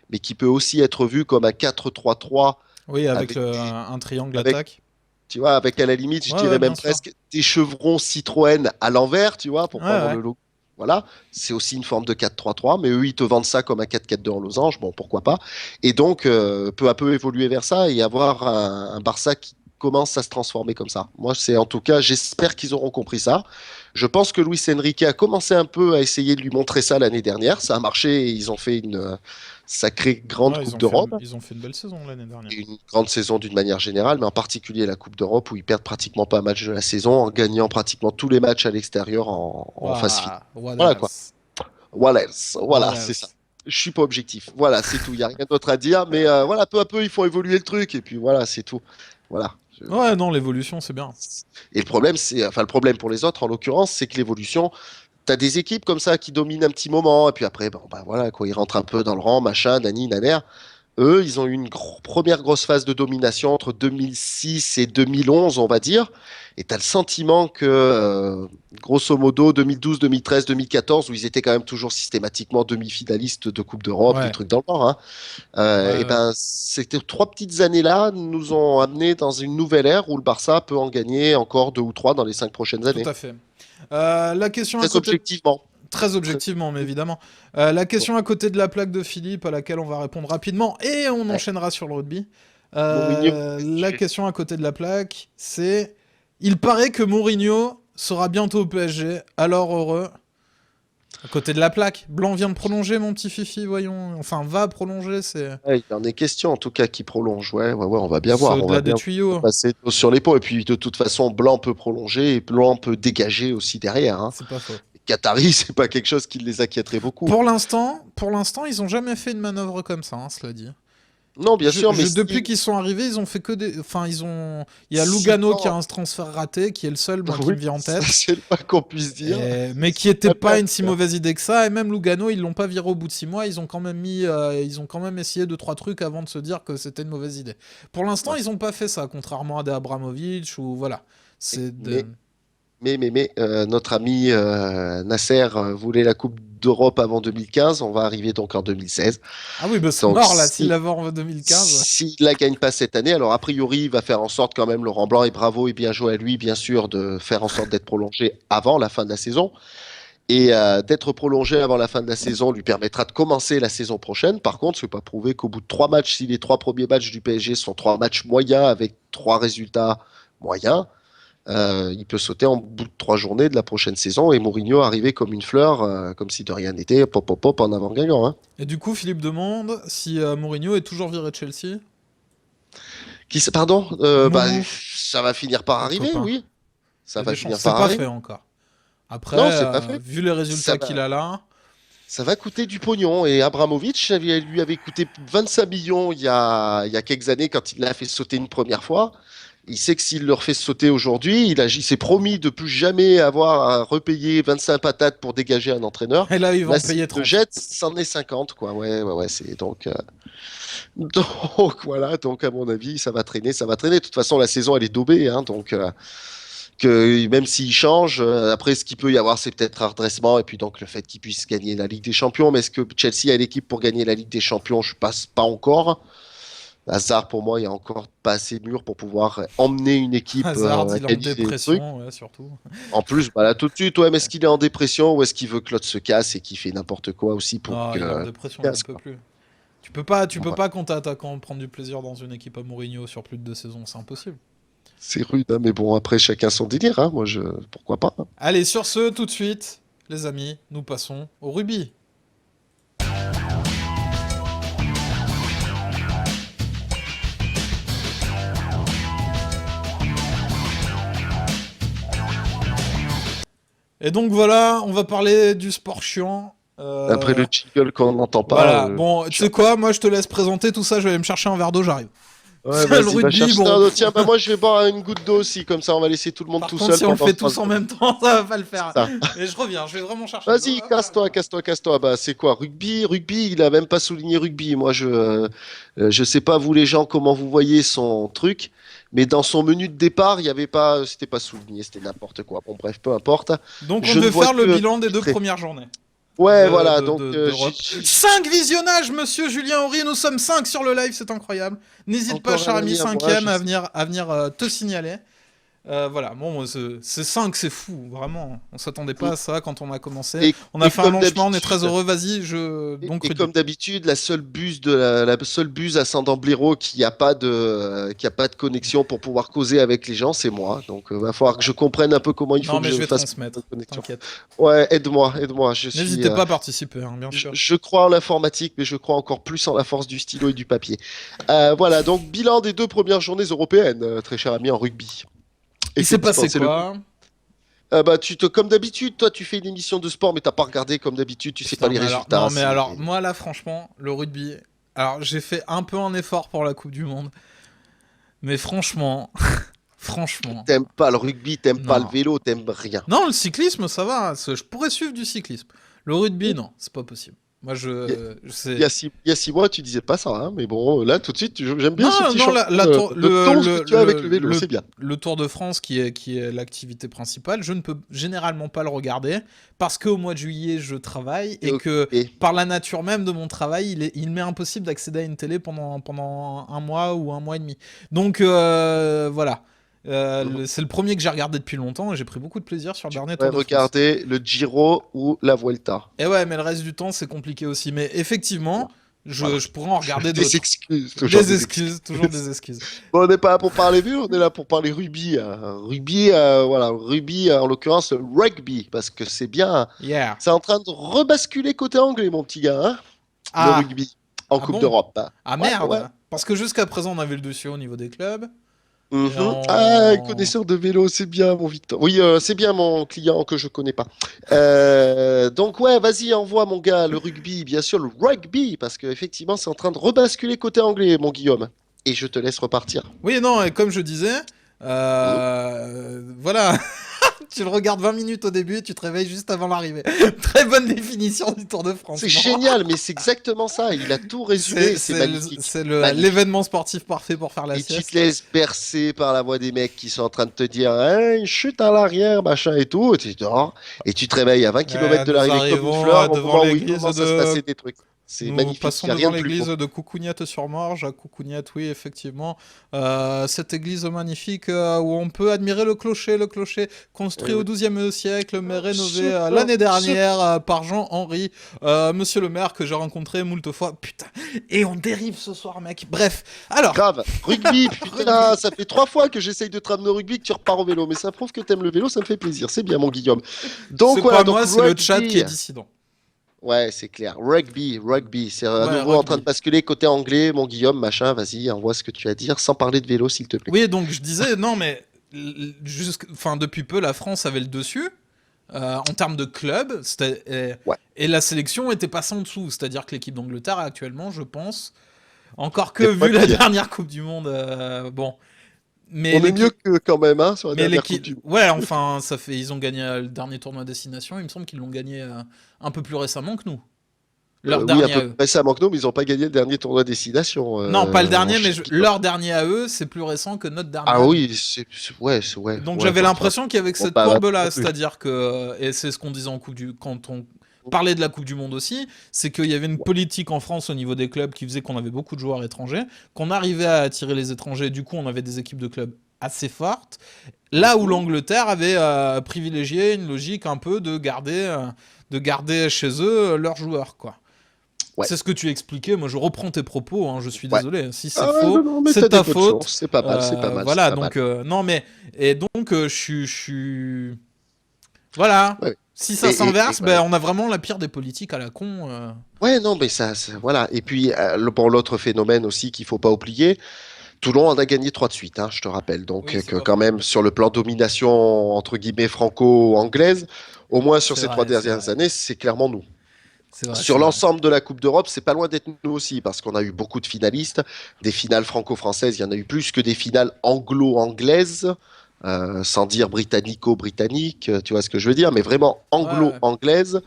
mais qui peut aussi être vu comme un 4-3-3 Oui, avec avec, un triangle avec attaque. tu vois, avec à la limite, je Ouais, ouais, dirais bien même sûr. presque des chevrons Citroën à l'envers, tu vois, pour Ouais, prendre ouais. le logo. Voilà, c'est aussi une forme de 4-3-3, mais eux, ils te vendent ça comme un 4-4-2 en losange, bon, pourquoi pas. Et donc, peu à peu évoluer vers ça et avoir un Barça qui commence à se transformer comme ça. Moi, c'est en tout cas, j'espère qu'ils auront compris ça. Je pense que Luis Enrique a commencé un peu à essayer de lui montrer ça l'année dernière. Ça a marché et ils ont fait une sacrée grande Ouais, Coupe d'Europe ils ont fait une belle saison l'année dernière. une grande saison d'une manière générale, mais en particulier la Coupe d'Europe où ils perdent pratiquement pas un match de la saison en gagnant pratiquement tous les matchs à l'extérieur en phase finale. Waouh, what Voilà quoi. else? Wallace, What voilà, c'est ça. else? Je suis pas objectif. Voilà, c'est tout. Il y a rien d'autre à dire, mais voilà, peu à peu, il faut évoluer le truc et puis voilà, c'est tout. Voilà. Ouais, non, l'évolution, c'est bien. Et le problème, enfin le problème pour les autres en l'occurrence, c'est que l'évolution, t'as des équipes comme ça qui dominent un petit moment et puis après, bon, bah voilà, quoi, ils rentrent un peu dans le rang, machin, nani, naner. Eux, ils ont eu une première grosse phase de domination entre 2006 et 2011, on va dire. Et tu as le sentiment que, grosso modo, 2012, 2013, 2014, où ils étaient quand même toujours systématiquement demi-finalistes de Coupe d'Europe, des Ouais, trucs dans le genre, hein. ouais, Et ouais, ben, ces trois petites années-là nous ont amené dans une nouvelle ère où le Barça peut en gagner encore 2 ou 3 dans les 5 prochaines tout années. à fait. La question à Très côté... objectivement. Très Très objectivement, mais objectivement. évidemment. La question à côté de la plaque de Philippe, à laquelle on va répondre rapidement, et on Ouais. enchaînera sur le rugby. Mourinho, La question à côté de la plaque, c'est... Il paraît que Mourinho sera bientôt au PSG, alors heureux. À côté de la plaque, Blanc vient de prolonger, mon petit Fifi, voyons. Enfin, va prolonger, c'est... ouais, il en est question en tout cas qui prolonge. Ouais, ouais, ouais, on va bien C'est voir. On va au-delà des bien tuyaux. passer sur les ponts. Et puis de toute façon, Blanc peut prolonger et Blanc peut dégager aussi derrière, hein. C'est pas faux. Les Qataris, c'est pas quelque chose qui les inquiéterait beaucoup. Pour l'instant, ils ont jamais fait une manœuvre comme ça, hein, cela dit. Non, bien sûr, mais Depuis si, qu'ils sont arrivés, ils ont fait que des. Enfin, ils ont. Il y a si Lugano qui a Blanc, un transfert raté, qui est le seul, moi, qui oui, me vient en ça tête. c'est le moins qu'on puisse dire. Mais qui était Très pas bien. une si mauvaise idée que ça. Et même Lugano, ils l'ont pas viré au bout de 6 mois. Ils ont quand même ils ont quand même essayé 2 3 trucs avant de se dire que c'était une mauvaise idée. Pour l'instant, Ouais. ils ont pas fait ça, contrairement à des Abramovich ou voilà. C'est de... Mais notre ami Nasser voulait la Coupe d'Europe avant 2015. On va arriver donc en 2016. Ah oui, bah c'est Donc mort là. S'il si l'avait en 2015. s'il la gagne pas cette année, alors a priori, il va faire en sorte quand même Laurent Blanc et bravo et bien joué à lui, bien sûr, de faire en sorte d'être prolongé avant la fin de la saison. Et d'être prolongé avant la fin de la saison lui permettra de commencer la saison prochaine. Par contre, c'est pas prouvé qu'au bout de 3 matchs, si les 3 premiers matchs du PSG sont 3 matchs moyens avec 3 résultats moyens, il peut sauter en bout de 3 journées de la prochaine saison et Mourinho arriver comme une fleur, comme si de rien n'était, pop pop pop en avant gagnant, hein. Et du coup, Philippe demande si Mourinho est toujours viré de Chelsea. Pardon, bah, Moumou, ça va finir par notre arriver, copain. oui. Il y Ça a va des chances. finir C'est par pas fait arriver. encore. Après, Non, c'est pas fait. vu les Ça résultats qu'il va, a là, ça va coûter du pognon. Et Abramovich lui avait coûté 25 millions il y a quelques années quand il l'a fait sauter une première fois. Il sait que s'il le refait sauter aujourd'hui, il s'est promis de plus jamais avoir à repayer 25 patates pour dégager un entraîneur. et là, il va Là, en s'il payer le 30. jette, c'en est 50, quoi. Ouais, ouais, ouais, c'est donc. Donc voilà, donc à mon avis, ça va traîner, ça va traîner. De toute façon, la saison, elle est daubée, hein, donc que même s'il change, après, ce qu'il peut y avoir, c'est peut-être un redressement, et puis donc le fait qu'il puisse gagner la Ligue des Champions. Mais est-ce que Chelsea a l'équipe pour gagner la Ligue des Champions? Je passe pas encore. Hazard, pour moi, il y a encore pas assez mûr pour pouvoir emmener une équipe Hazard, à il est en gagner des trucs. dépression, ouais, surtout. En plus, bah là, tout de suite, ouais, mais est-ce qu'il est en dépression ou est-ce qu'il veut que l'autre se casse et qu'il fait n'importe quoi aussi pour Non, que il est en se dépression, il en casse, peut quoi. plus. Tu peux Ouais. pas, quand t'es attaquant, prendre du plaisir dans une équipe à Mourinho sur plus de 2 saisons, c'est impossible. C'est rude, hein, mais bon, après, chacun son délire, hein, pourquoi pas, hein. Allez, sur ce, tout de suite, les amis, nous passons au rugby. Et donc voilà, on va parler du sport chiant. Après le jingle qu'on n'entend pas, Voilà, bon, tu je- sais quoi, moi je te laisse présenter tout ça, je vais aller me chercher un verre d'eau, j'arrive. ouais, Le vas-y, va rugby, chercher bon. un autre. Tiens, bah moi, je vais boire une goutte d'eau aussi, comme ça, on va laisser tout le monde Par tout contre, seul si on le pendant fait 3 tous en secondes. même temps, ça va pas le faire. Ça. Et je reviens, je vais vraiment chercher de l'eau. Vas-y, Hop, voilà. casse-toi, casse-toi, casse-toi. Bah, c'est quoi? Rugby, il a même pas souligné rugby. Moi, je sais pas, vous les gens, comment vous voyez son truc, mais dans son menu de départ, il y avait pas, c'était pas souligné, c'était n'importe quoi. Bon, bref, peu importe. Donc on Je ne devait vois faire le que bilan des 2 titrer. premières journées Ouais, voilà, donc, d'Europe. 5 visionnages, monsieur Julien Horry, nous sommes 5 sur le live, c'est incroyable. N'hésite pas, encore cher un ami ami à moi, 5ème, à venir te signaler. Voilà, bon, moi, c'est 5, c'est fou, vraiment. On s'attendait pas à ça quand on a commencé. Et, On a et fait un comme lancement, on est d'habitude, très heureux, vas-y, donc et rugby. comme d'habitude, la seule buse ascendant blaireau qui a pas de connexion pour pouvoir causer avec les gens, c'est moi. Donc, va falloir que je comprenne un peu comment il faut Non, que mais je je vais fasse une transmettre, connexion. t'inquiète. Ouais, aide-moi, aide-moi. N'hésitez pas à participer, hein, bien sûr. Je crois en l'informatique, mais je crois encore plus en la force du stylo et du papier. Voilà, donc bilan des 2 premières journées européennes, très cher ami en rugby. Il s'est passé C'est le quoi? bah, comme d'habitude, toi, tu fais une émission de sport, mais t'as pas regardé comme d'habitude, tu sais pas Putain, les mais alors, résultats. non, mais alors, moi là, franchement, le rugby. Alors, j'ai fait un peu un effort pour la Coupe du Monde, mais franchement, franchement, T'aimes pas le rugby, t'aimes pas le non. vélo, t'aimes rien. Non, le cyclisme, ça va. Je pourrais suivre du cyclisme. Le rugby, non, c'est pas possible. Moi, Il y a, c'est... il y a 6 mois, tu disais pas ça, hein, mais bon, là, tout de suite, j'aime bien ce Non, petit non, changement de ton que tu as avec le vélo, c'est bien. le Tour de France qui est l'activité principale, je ne peux généralement pas le regarder parce qu'au mois de juillet, je travaille T'es et que occupé. par la nature même de mon travail, il m'est impossible d'accéder à une télé pendant un mois ou un mois et demi. Donc voilà. Mhm. C'est le premier que j'ai regardé depuis longtemps et j'ai pris beaucoup de plaisir sur le Tu dernier pourrais Tour de France. regarder le Giro ou la Vuelta. Et ouais, mais le reste du temps, c'est compliqué aussi. Mais effectivement, Voilà. je pourrais en regarder Des d'autres. excuses, toujours Des des excuses. excuses, toujours des excuses. Bon, on n'est pas là pour parler vu, on est là pour parler rugby. Rugby, voilà, rugby, en l'occurrence rugby, parce que c'est bien. Yeah. C'est en train de rebasculer côté anglais, mon petit gars, hein, le Ah, rugby, en ah Coupe bon? d'Europe. Hein. Ah Ouais, ouais. merde. Parce que jusqu'à présent, on avait le dessus au niveau des clubs. Et Mhm. Ah, on... connaisseur de vélo, c'est bien, mon Victor. Oui, c'est bien mon client que je connais pas. Donc ouais, vas-y, envoie mon gars le rugby, bien sûr le rugby, parce que effectivement, c'est en train de rebasculer côté anglais, mon Guillaume. Et je te laisse repartir. Oui, non, et comme je disais, Mhm. voilà. Tu le regardes 20 minutes au début et tu te réveilles juste avant l'arrivée. Très bonne définition du Tour de France. C'est Bon. génial, mais c'est exactement ça. Il a tout résumé, c'est magnifique, magnifique. L'événement sportif parfait pour faire la Et tu te sieste. laisses bercer par la voix des mecs qui sont en train de te dire hein, chute à l'arrière, machin et tout. Et tu dors, et tu te réveilles à 20 kilomètres de Nous l'arrivée comme une arrivons fleur au devant moment où il l'église commence à se de passer des trucs. C'est Nous magnifique, passons il n'y a rien devant de plus l'église beau. de Coucougnatte-sur-Morge, à Coucougnatte, oui, effectivement. Cette église magnifique où on peut admirer le clocher construit au Oui. XIIe siècle, mais rénové Super, l'année super. dernière par Jean-Henri, monsieur le maire que j'ai rencontré moult fois. Putain, et on dérive ce soir, mec. Bref, alors, Grave. Rugby, rugby. putain, ça fait 3 fois que j'essaye de te ramener au rugby que tu repars au vélo. Mais ça prouve que t'aimes le vélo, ça me fait plaisir. C'est bien, mon Guillaume. Donc C'est voilà, pas donc moi, c'est le chat qui rugby. est dissident. Ouais, c'est clair. Rugby, rugby. C'est à Ouais, nouveau en train de rugby. basculer côté anglais, mon Guillaume, machin. Vas-y, envoie ce que tu as à dire sans parler de vélo, s'il te plaît. Oui, donc je disais, non, mais enfin, depuis peu, la France avait le dessus. En termes de club, Ouais. et la sélection était passée en dessous. C'est-à-dire que l'équipe d'Angleterre, actuellement, je pense, encore que C'est pas vu la pire. dernière Coupe du Monde, bon. Mais On est mieux l'équipe. que quand même, hein, sur la Mais dernière Coupe l'équipe. du Monde. Ouais, enfin, ça fait. Ils ont gagné le dernier tournoi destination. Il me semble qu'ils l'ont gagné un peu plus récemment que nous. Leur Oui, un dernier peu à plus eux. récemment que nous, mais ils n'ont pas gagné le dernier tournoi destination Non, pas le en dernier, mais championship. leur dernier à eux, c'est plus récent que notre dernier Ah à nous. oui, ouais, ouais, Donc ouais, j'avais 20, l'impression qu'il y avait que bon, cette pas 20 non courbe-là, plus. c'est-à-dire que, et c'est ce qu'on disait quand on parlait de la Coupe du Monde aussi, c'est qu'il y avait une politique en France au niveau des clubs qui faisait qu'on avait beaucoup de joueurs étrangers, qu'on arrivait à attirer les étrangers, du coup on avait des équipes de clubs assez fortes, là où Mhm. l'Angleterre avait privilégié une logique un peu de garder chez eux leurs joueurs, quoi. Ouais, C'est ce que tu expliquais, moi je reprends tes propos, hein, je suis ouais. désolé, si c'est Ah ouais, faux, non, non, mais c'est t'as des ta peu de faute. chance. C'est pas mal, c'est pas mal, c'est Voilà, pas mal. donc non mais et donc je suis voilà. Ouais. Si ça Et s'inverse, ben voilà. on a vraiment la pire des politiques à la con. Ouais, non, mais voilà. Et puis, pour l'autre phénomène aussi qu'il faut pas oublier, Toulon en a gagné 3 de suite, hein, je te rappelle. Donc, Oui, c'est que pas quand faux. même, sur le plan domination, entre guillemets, franco-anglaise, au moins sur C'est ces trois vrai, c'est dernières vrai. années, c'est clairement nous. C'est vrai, Sur c'est vrai. l'ensemble de la Coupe d'Europe, c'est pas loin d'être nous aussi, parce qu'on a eu beaucoup de finalistes, des finales franco-françaises, il y en a eu plus que des finales anglo-anglaises, sans dire britannico-britannique, tu vois ce que je veux dire, mais vraiment Ouais, ouais. anglo-anglaise.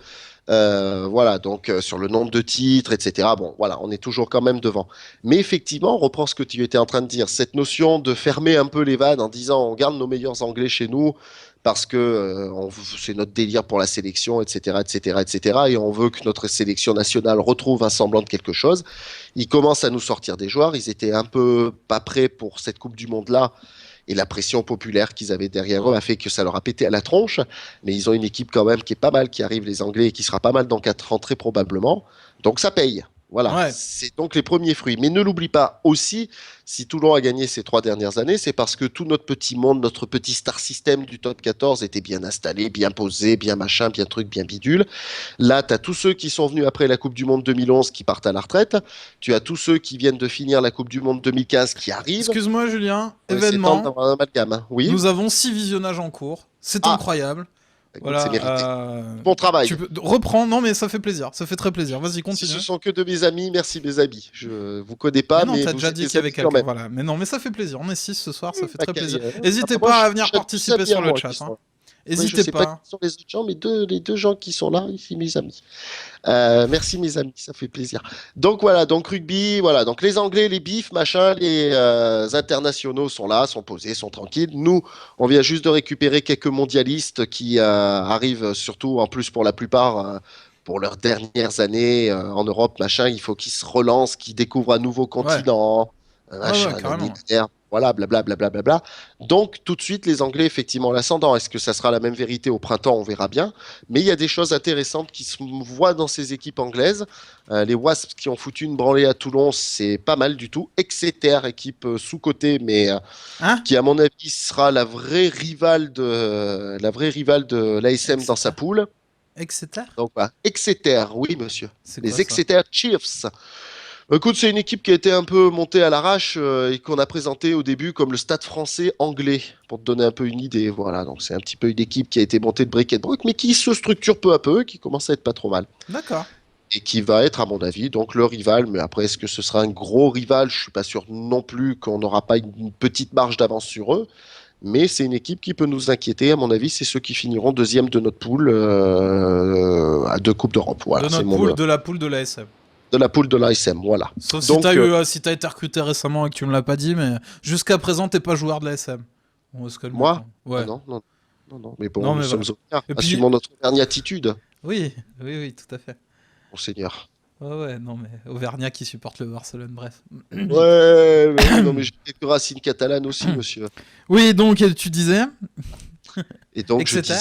Voilà, donc sur le nombre de titres, etc. Bon, voilà, on est toujours quand même devant. Mais effectivement, on reprend ce que tu étais en train de dire, cette notion de fermer un peu les vannes en disant on garde nos meilleurs Anglais chez nous parce que c'est notre délire pour la sélection, etc., etc., etc. Et on veut que notre sélection nationale retrouve un semblant de quelque chose. Ils commencent à nous sortir des joueurs. Ils étaient un peu pas prêts pour cette Coupe du Monde-là. Et la pression populaire qu'ils avaient derrière eux a fait que ça leur a pété à la tronche. Mais ils ont une équipe quand même qui est pas mal, qui arrive, les Anglais, et qui sera pas mal dans 4 ans très probablement. Donc ça paye. Voilà, Ouais. c'est donc les premiers fruits. Mais ne l'oublie pas aussi, si Toulon a gagné ces 3 dernières années, c'est parce que tout notre petit monde, notre petit star system du top 14 était bien installé, bien posé, bien machin, bien truc, bien bidule. Là, tu as tous ceux qui sont venus après la Coupe du Monde 2011 qui partent à la retraite. Tu as tous ceux qui viennent de finir la Coupe du Monde 2015 qui arrivent. Excuse-moi Julien, C'est temps événement. d'avoir un amalgame, hein. Oui. Nous avons 6 visionnages en cours. C'est Ah, incroyable. écoute, c'est Voilà. mérité. Bon Tu travail. peux reprends. Non mais ça fait plaisir. Ça fait très plaisir. Vas-y, Si ce continue. sont que de mes amis, merci mes amis. Je vous connais Mais pas, non, mais t'as vous déjà êtes dit des qu'il y avait amis quand quelqu'un. même. Voilà. Mais non, mais ça fait plaisir. On est 6 ce soir, ça fait Ma très plaisir. carrière. N'hésitez Après, moi, pas je à suis venir déjà tous participer amis à sur le moi chat, qui hein. sont. Oui, je N'hésitez sais pas pas. qui sont les autres gens, mais les deux gens qui sont là, ici, mes amis. Merci mes amis, ça fait plaisir. Donc voilà, donc rugby, voilà, donc les Anglais, les bifs, machin, les internationaux sont là, sont posés, sont tranquilles. Nous, on vient juste de récupérer quelques mondialistes qui arrivent surtout, en plus pour la plupart, pour leurs dernières années en Europe, machin. Il faut qu'ils se relancent, qu'ils découvrent un nouveau Ouais, continent, ouais, machin, carrément. voilà, blablabla. Bla, bla, bla, bla. Donc tout de suite, les Anglais, effectivement, l'ascendant. Est-ce que ça sera la même vérité au printemps? On verra bien. Mais il y a des choses intéressantes qui se voient dans ces équipes anglaises. Les Wasps qui ont foutu une branlée à Toulon, c'est pas mal du tout. Exeter, équipe sous-cotée, mais Hein? qui, à mon avis, sera la vraie rivale de l'ASM dans sa Exeter? poule. Exeter? Donc, voilà. Exeter, oui, monsieur. C'est quoi Les ça? Exeter Chiefs. Écoute, c'est une équipe qui a été un peu montée à l'arrache et qu'on a présenté au début comme le Stade français anglais, pour te donner un peu une idée. Voilà, donc c'est un petit peu une équipe qui a été montée de briques et de broc, mais qui se structure peu à peu, qui commence à être pas trop mal. D'accord. Et qui va être, à mon avis, donc le rival. Mais après, est-ce que ce sera un gros rival? Je suis pas sûr non plus qu'on n'aura pas une petite marge d'avance sur eux. Mais c'est une équipe qui peut nous inquiéter. À mon avis, c'est ceux qui finiront deuxième de notre poule à deux Coupes d'Europe. Voilà, De c'est notre mon poule, de la poule de l'ASM. de la poule de l'ASM. Voilà. Sauf si Donc, si t'as été recruté récemment et que tu me l'as pas dit, mais jusqu'à présent, t'es pas joueur de l'ASM. On va se calmer moi, quand même. ah Ouais. non, non, non, non. Mais bon, Non, nous mais sommes voilà. auvergnats. Et puis, Assumons notre attitude, oui, oui, oui, tout à fait. monseigneur. Ouais, ouais, non, mais Auvergnat qui supporte le Barcelone, bref. Ouais, mais oui, non, mais j'ai quelques racines catalanes aussi, monsieur. Oui, donc, tu disais, Et donc, Exeter,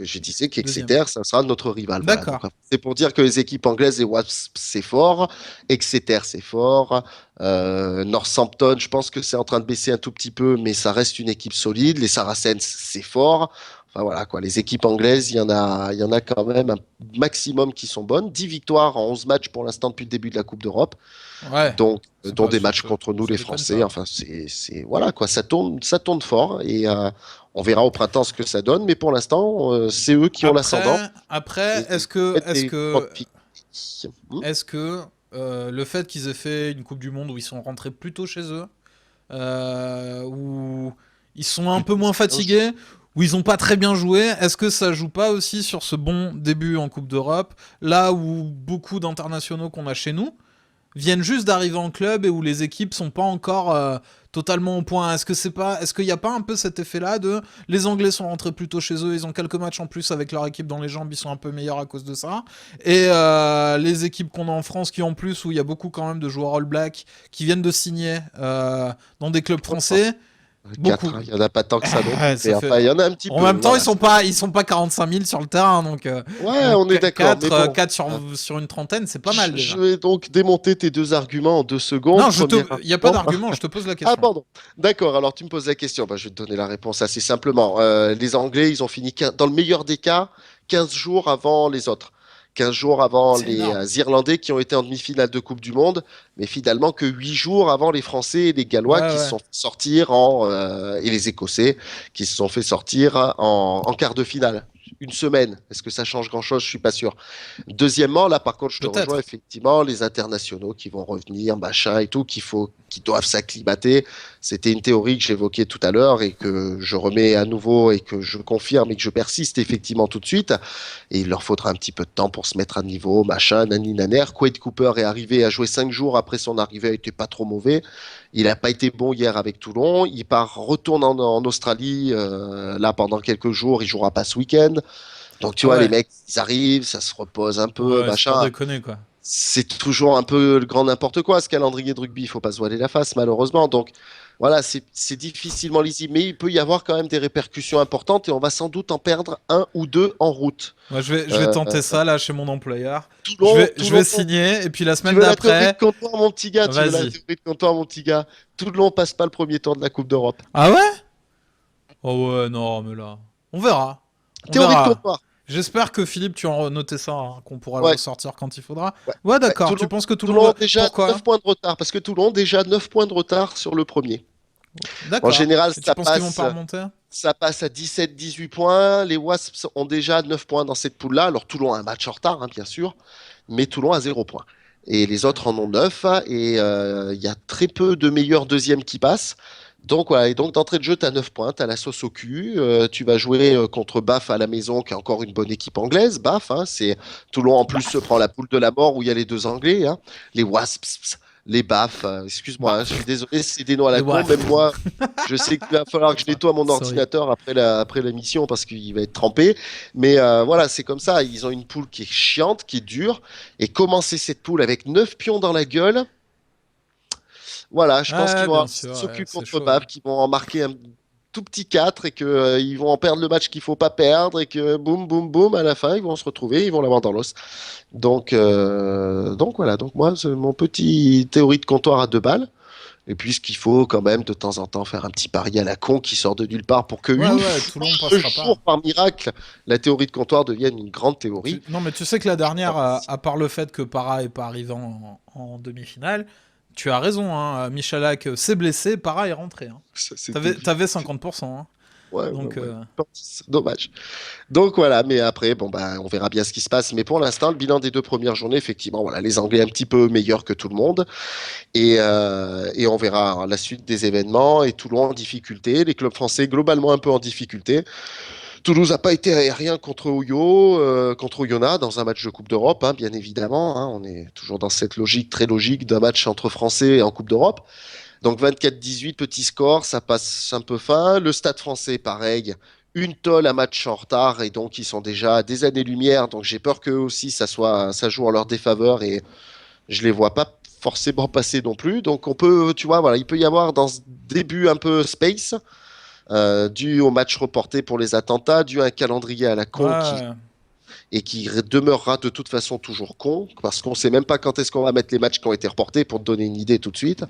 je disais deuxième. qu'Exeter, ça sera notre rival. Voilà. Donc, D'accord. c'est pour dire que les équipes anglaises, les Wasps, c'est fort. Exeter, c'est fort. Northampton, je pense que c'est en train de baisser un tout petit peu, mais ça reste une équipe solide. Les Saracens, c'est fort. Enfin, voilà, quoi. Les équipes anglaises, il y en a quand même un maximum qui sont bonnes. 10 victoires en 11 matchs pour l'instant depuis le début de la Coupe d'Europe. Ouais. Donc, C'est dont pas des sûr matchs que contre nous, ça les déconne Français. pas. Enfin, voilà, quoi. Ça tourne fort et on verra au printemps ce que ça donne. Mais pour l'instant, c'est eux qui ont l'ascendant. Après, Et peut-être des grandes filles. Hmm. est-ce que le fait qu'ils aient fait une Coupe du Monde où ils sont rentrés plus tôt chez eux, où ils sont un Plus peu tôt, moins c'est bien aussi. fatigués, où ils ont pas très bien joué, est-ce que ça joue pas aussi sur ce bon début en Coupe d'Europe, là où beaucoup d'internationaux qu'on a chez nous viennent juste d'arriver en club et où les équipes sont pas encore totalement au point. Est-ce qu'il n'y a pas un peu cet effet-là de les Anglais sont rentrés plus tôt chez eux, ils ont quelques matchs en plus avec leur équipe dans les jambes, ils sont un peu meilleurs à cause de ça. Et les équipes qu'on a en France qui en plus où il y a beaucoup quand même de joueurs All Black qui viennent de signer dans des clubs français. Beaucoup. 4, il n'y en a pas tant que ça non plus. Ça Mais fait... enfin, il y en a un petit En peu. même temps, Voilà. ils sont pas 45 000 sur le terrain, Ouais, on est d'accord. Mais bon, 4 sur une trentaine, c'est pas mal je déjà. vais donc démonter tes deux arguments en 2 secondes. Non, Premier il y a pas argument. d'argument, je te pose la Ah, question. pardon. D'accord, alors tu me poses la question. Bah, je vais te donner la réponse assez simplement. Les Anglais, ils ont fini, dans le meilleur des cas, 15 jours avant les autres. 15 jours avant C'est les énorme. Irlandais qui ont été en demi-finale de Coupe du Monde, mais finalement que 8 jours avant les Français et les Gallois Ouais, qui se ouais. sont fait sortir et les Écossais qui se sont fait sortir en quart de finale. Une semaine. Est-ce que ça change grand-chose? Je suis pas sûr. Deuxièmement, là, par contre, je te rejoins Peut-être. effectivement, les internationaux qui vont revenir, machin et tout, qui doivent s'acclimater. C'était une théorie que j'évoquais tout à l'heure et que je remets à nouveau et que je confirme et que je persiste effectivement tout de suite. Et il leur faudra un petit peu de temps pour se mettre à niveau, machin, nani naner. Quade Cooper est arrivé à jouer 5 jours après son arrivée, il était pas trop mauvais. Il n'a pas été bon hier avec Toulon. Retourne en Australie là pendant quelques jours. Il jouera pas ce week-end. Donc tu Ah vois, les ouais. mecs, ils arrivent, ça se repose un peu, Ouais, c'est pour machin. déconner, quoi. C'est toujours un peu le grand n'importe quoi, ce calendrier de rugby. Il faut pas se voiler la face, malheureusement. Donc voilà, c'est difficilement lisible, mais il peut y avoir quand même des répercussions importantes et on va sans doute en perdre un ou deux en route. Moi, je vais Euh, tenter ça, là, chez mon employeur. Toulon, Je vais Toulon, signer, et puis la tu semaine veux la théorie de d'après, comptoir, mon petit gars? Tu veux la vas-y. théorie de comptoir, mon petit gars? Toulon passe pas le premier tour de la Coupe d'Europe. Ah ouais? Oh ouais, non, mais là. On verra. On Théorie de verra. comptoir. J'espère que Philippe, tu as noté ça, hein, qu'on pourra le Ouais, ressortir quand il faudra. ouais. Ouais, Ouais, d'accord. Tu penses que Toulon Toulon va... déjà Pourquoi? 9 points de retard, parce que Toulon déjà 9 points de retard sur le premier. En D'accord. général, Et tu penses qu'ils vont pas remonter? ça passe à 17-18 points. Les Wasps ont déjà 9 points dans cette poule-là. Alors Toulon a un match en retard, hein, bien sûr, mais Toulon a 0 points. Et les autres en ont 9. Et il y a très peu de meilleurs deuxièmes qui passent. Donc voilà, et donc d'entrée de jeu, tu as 9 points, tu as la sauce au cul, tu vas jouer contre BAF à la maison, qui est encore une bonne équipe anglaise, BAF, hein, c'est Toulon en plus se Baf, prend la poule de la mort où il y a les deux Anglais, hein, les Wasps, les BAF, excuse-moi, hein, je suis baf, désolé, c'est des noms à les la con, waf. même moi, je sais qu'il va falloir que je nettoie mon Sorry. ordinateur après l'émission parce qu'il va être trempé, mais voilà, c'est comme ça, ils ont une poule qui est chiante, qui est dure, et commencer cette poule avec 9 pions dans la gueule, voilà, je pense qu'ils Ouais, vont bien sûr, ouais, s'occuper c'est contre chaud. BAF, qu'ils vont en marquer un tout petit 4 et que ils vont en perdre le match qu'il faut pas perdre et que boum boum boum à la fin ils vont se retrouver, ils vont l'avoir dans l'os. Donc voilà, donc moi c'est mon petit théorie de comptoir à 2 balles. Et puis ce qu'il faut quand même de temps en temps faire un petit pari à la con qui sort de nulle part pour que Ouais, une ouais, fois, Toulon un passera jour pas. par miracle, la théorie de comptoir devienne une grande théorie. Non, mais tu sais que la dernière, à part le fait que Para est pas arrivé en demi-finale, tu as raison, hein. Michalak s'est blessé, Para est rentré, hein. Ça, c'était T'avais 50%, hein. ouais, ouais, Donc, ouais. C'est dommage. Donc voilà, mais après, bon, bah, on verra bien ce qui se passe. Mais pour l'instant, le bilan des 2 premières journées, effectivement, voilà, les Anglais un petit peu meilleurs que tout le monde. Et on verra la suite des événements. Et Toulon en difficulté, les clubs français globalement un peu en difficulté. Toulouse n'a pas été aérien contre contre Oyonnax dans un match de Coupe d'Europe, hein, bien évidemment, hein. On est toujours dans cette logique très logique d'un match entre Français en Coupe d'Europe. Donc 24-18, petit score, ça passe un peu fin. Le Stade français, pareil, une tôle à match en retard et donc ils sont déjà à des années-lumière. Donc j'ai peur qu'eux aussi ça joue en leur défaveur et je les vois pas forcément passer non plus. Donc on peut, tu vois, voilà, il peut y avoir dans ce début un peu space, dû au match reporté pour les attentats, dû à un calendrier à la con ouais. qui demeurera de toute façon toujours con, parce qu'on sait même pas quand est-ce qu'on va mettre les matchs qui ont été reportés pour te donner une idée tout de suite.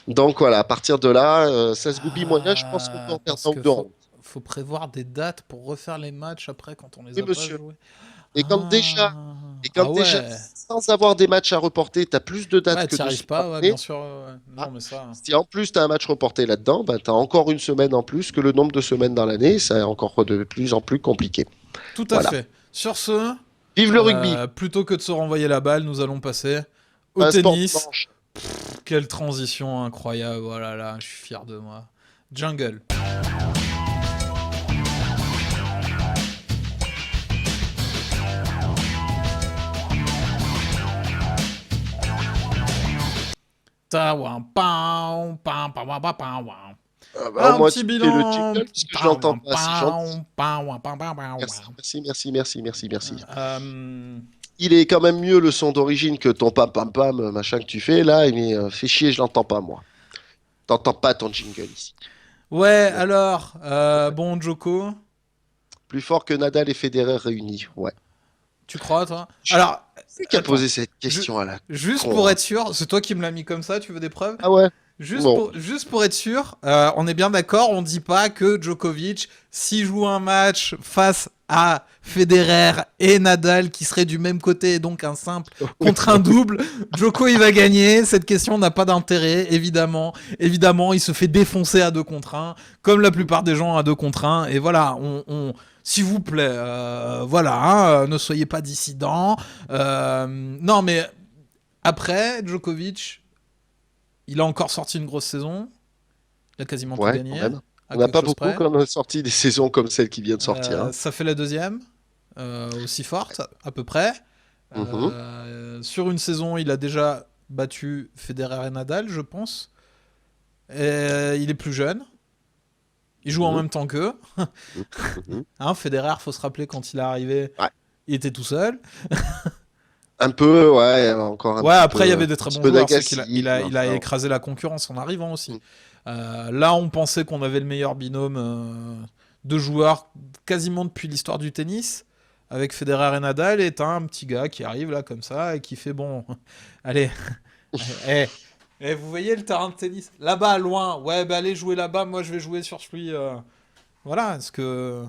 Donc voilà, à partir de là, ça se goupille moyen, je pense qu'on peut en perdre Parce un ou que deux en route. faut prévoir des dates pour refaire les matchs après quand on les Oui, a pas monsieur. joués. Et quand déjà, Ah ouais. sans avoir des matchs à reporter, tu as plus de dates Ouais, que t'y de arrives slots à pas, ouais, bien donner, sûr. Ouais. ah, Non, mais ça. si en plus tu as un match reporté là-dedans, ben, tu as encore une semaine en plus que le nombre de semaines dans l'année, c'est encore de plus en plus compliqué. Tout à Voilà. fait. Sur ce, Vive le rugby, plutôt que de se renvoyer la balle, nous allons passer au un sport tennis. dimanche. Quelle transition incroyable. Voilà, là, je suis fier de moi. Jungle. Ta wam pam pam pam pam pam pam wam. Ah bah, au Un moins petit tu fais le bilan. jingle puisque je Ta l'entends wam pas, c'est gentil. pam pam wam pam pam pam Merci, wam. merci, merci, merci, merci, merci. Euh, Il est quand même mieux le son d'origine que ton pam pam pam machin que tu fais là, mais fait chier, je l'entends pas moi. T'entends pas ton jingle ici. Ouais, Ouais, alors, ouais. bon, Joko, Plus fort que Nadal et Federer réunis, ouais. tu crois, toi? Je Alors, sais qui a attends, posé cette ju- question à la juste con, pour hein. être sûr, c'est toi qui me l'as mis comme ça, tu veux des preuves? Ah ouais? Juste Bon. pour, juste pour être sûr, on est bien d'accord, on dit pas que Djokovic, s'il joue un match face à Federer et Nadal, qui seraient du même côté, et donc un simple contre un double, Djoko il va gagner. Cette question n'a pas d'intérêt, évidemment. Évidemment, il se fait défoncer à 2 contre 1, comme la plupart des gens à 2 contre 1. Et voilà, s'il vous plaît, voilà, hein, ne soyez pas dissidents. Non, mais après, Djokovic, il a encore sorti une grosse saison. Il a quasiment tout Ouais, quand gagné, même. à On n'a quelque pas chose beaucoup près. quand on a sorti des saisons comme celle qui vient de sortir, hein. Ça fait la deuxième, aussi forte, à peu près. Mhm, Sur une saison, il a déjà battu Federer et Nadal, je pense. Et il est plus jeune. Il joue en mhm, même temps qu'eux. mhm, mhm. Hein, Federer, faut se rappeler, quand il est arrivé, Ouais. il était tout seul. Un peu, ouais, encore Ouais, après, il y avait des un très petit bons peu joueurs. C'est qu'il a, d'Agassi, il a, mais il a enfin, écrasé la concurrence en arrivant aussi. mm. Là, on pensait qu'on avait le meilleur binôme de joueurs quasiment depuis l'histoire du tennis, avec Federer et Nadal, et t'as un petit gars qui arrive là comme ça et qui fait bon, allez, eh, vous voyez le terrain de tennis là-bas, loin, ouais, bah allez jouer là-bas, moi je vais jouer sur celui. Voilà, est-ce que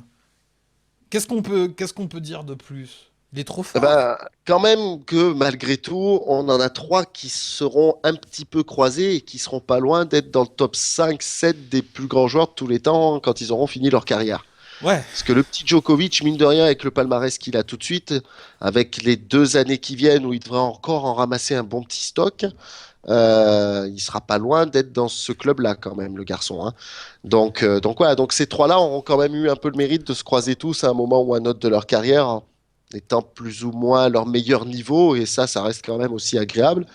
qu'est-ce qu'on peut dire de plus? Il est trop Eh fort. ben, quand même que malgré tout, on en a 3 qui seront un petit peu croisés et qui seront pas loin d'être dans le top 5, 7 des plus grands joueurs de tous les temps quand ils auront fini leur carrière. Ouais. Parce que le petit Djokovic, mine de rien, avec le palmarès qu'il a tout de suite, avec les 2 années qui viennent où il devrait encore en ramasser un bon petit stock, il sera pas loin d'être dans ce club-là quand même, le garçon, hein. Donc voilà, donc ces trois-là auront quand même eu un peu le mérite de se croiser tous à un moment ou à un autre de leur carrière, hein, étant plus ou moins à leur meilleur niveau, et ça reste quand même aussi agréable.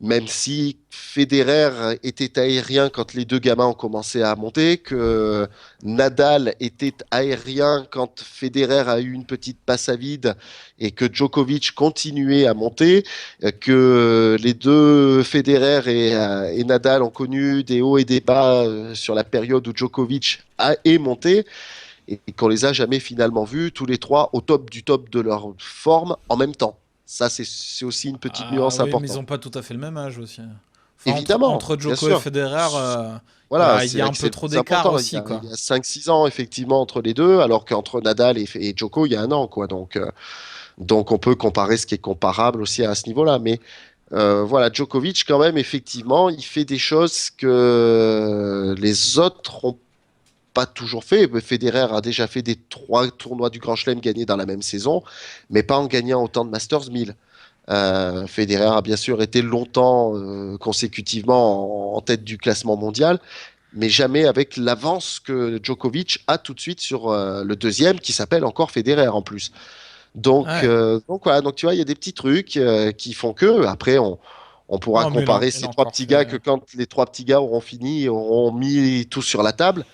Même si Federer était aérien quand les deux gamins ont commencé à monter, que Nadal était aérien quand Federer a eu une petite passe à vide et que Djokovic continuait à monter, que les deux Federer et Nadal ont connu des hauts et des bas sur la période où Djokovic est monté et qu'on les a jamais finalement vus tous les trois au top de leur forme en même temps. Ça, c'est aussi une petite Ah nuance oui, mais ils importante. ont pas tout à fait le même âge aussi. Enfin, Évidemment, entre bien Joko et sûr. Federer, Voilà, il c'est y a là un que peu c'est le trop plus d'écart important. aussi, Il quoi. y a 5-6 ans, effectivement, entre les deux, alors qu'entre Nadal et Djoko, il y a un an, quoi. Donc on peut comparer ce qui est comparable aussi à ce niveau-là. Mais voilà, Djokovic, quand même, effectivement, il fait des choses que les autres ont pas toujours fait. Federer a déjà fait des 3 tournois du Grand Chelem gagnés dans la même saison, mais pas en gagnant autant de Masters 1000. Federer a bien sûr été longtemps consécutivement en tête du classement mondial, mais jamais avec l'avance que Djokovic a tout de suite sur le deuxième, qui s'appelle encore Federer en plus. Ouais. Donc voilà, donc tu vois, il y a des petits trucs qui font que, après, on pourra Oh, mais comparer il a ces trois encore petits gars fait. que quand les trois petits gars auront fini, auront mis tout sur la table.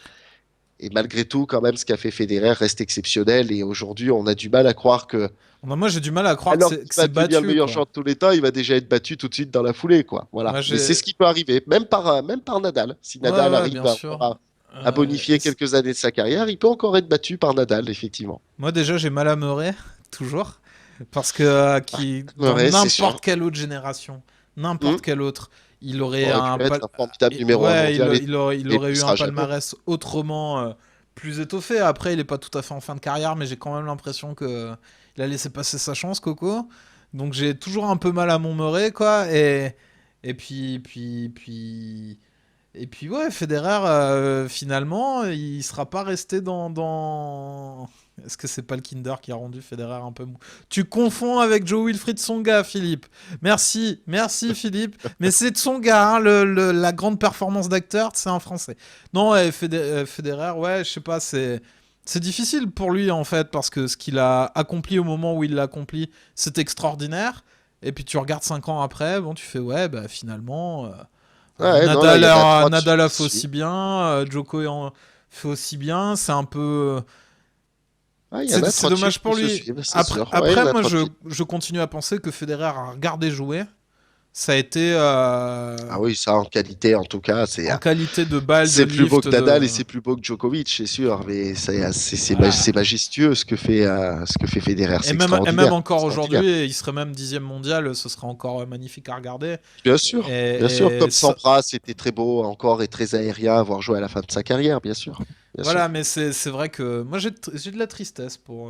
Et malgré tout, quand même, ce qu'a fait Federer reste exceptionnel. Et aujourd'hui, on a du mal à croire que, Bah, moi, j'ai du mal à croire alors que qu'il va c'est devenir le battu, meilleur quoi. joueur de tous les temps, il va déjà être battu tout de suite dans la foulée, quoi. Voilà. Moi, Mais c'est j'ai. ce qui peut arriver, même par Nadal. Si Ouais, Nadal ouais, arrive bien sûr. à bonifier Et quelques années de sa carrière, il peut encore être battu par Nadal, effectivement. moi, déjà, j'ai mal à Murray, toujours. Parce que dans Ouais, c'est n'importe sûr. quelle autre génération, Hmm. n'importe quel autre, il aurait Aurait pu un être un formidable numéro un ouais, mondial il et aurait ne eu un sera jamais. palmarès autrement plus étoffé. Après, il est pas tout à fait en fin de carrière, mais j'ai quand même l'impression que il a laissé passer sa chance, Coco. Donc j'ai toujours un peu mal à mon Murray, quoi. Et puis ouais, Federer, finalement, il sera pas resté dans. Est-ce que c'est pas le Kinder qui a rendu Federer un peu mou? Tu confonds avec Joe Wilfried Tsonga, Philippe. Merci, merci Philippe. Mais c'est Tsonga, hein, la grande performance d'acteur, c'est en français. Non, ouais, Federer, ouais, je sais pas, c'est difficile pour lui en fait, parce que ce qu'il a accompli au moment où il l'a accompli, c'est extraordinaire. Et puis tu regardes 5 ans après, bon, tu fais ouais, bah finalement. Ouais, non, là, il y en a trois dessus Nadal a qui fait aussi suivent. bien, Djoko en fait aussi bien. C'est un peu. Ouais, il y en a C'est trois dessus dommage qui pour peuvent se lui. suivre, c'est Après, sûr. Ouais, il y après en a moi, trois je, dessus. je continue à penser que Federer a regardé jouer. Ça a été Ah oui, ça, en qualité, en tout cas, en qualité de balle, de c'est plus beau lift, que Nadal et de. c'est plus beau que Djokovic, c'est sûr. Mais c'est Voilà. majestueux ce que fait Federer. Et C'est même extraordinaire. encore Extraordinaire. aujourd'hui, il serait même 10e mondial, ce serait encore magnifique à regarder. Bien sûr, Et comme ça, Sampras, c'était très beau encore et très aérien à avoir joué à la fin de sa carrière, bien sûr. Bien sûr. voilà, mais c'est vrai que moi j'ai de la tristesse pour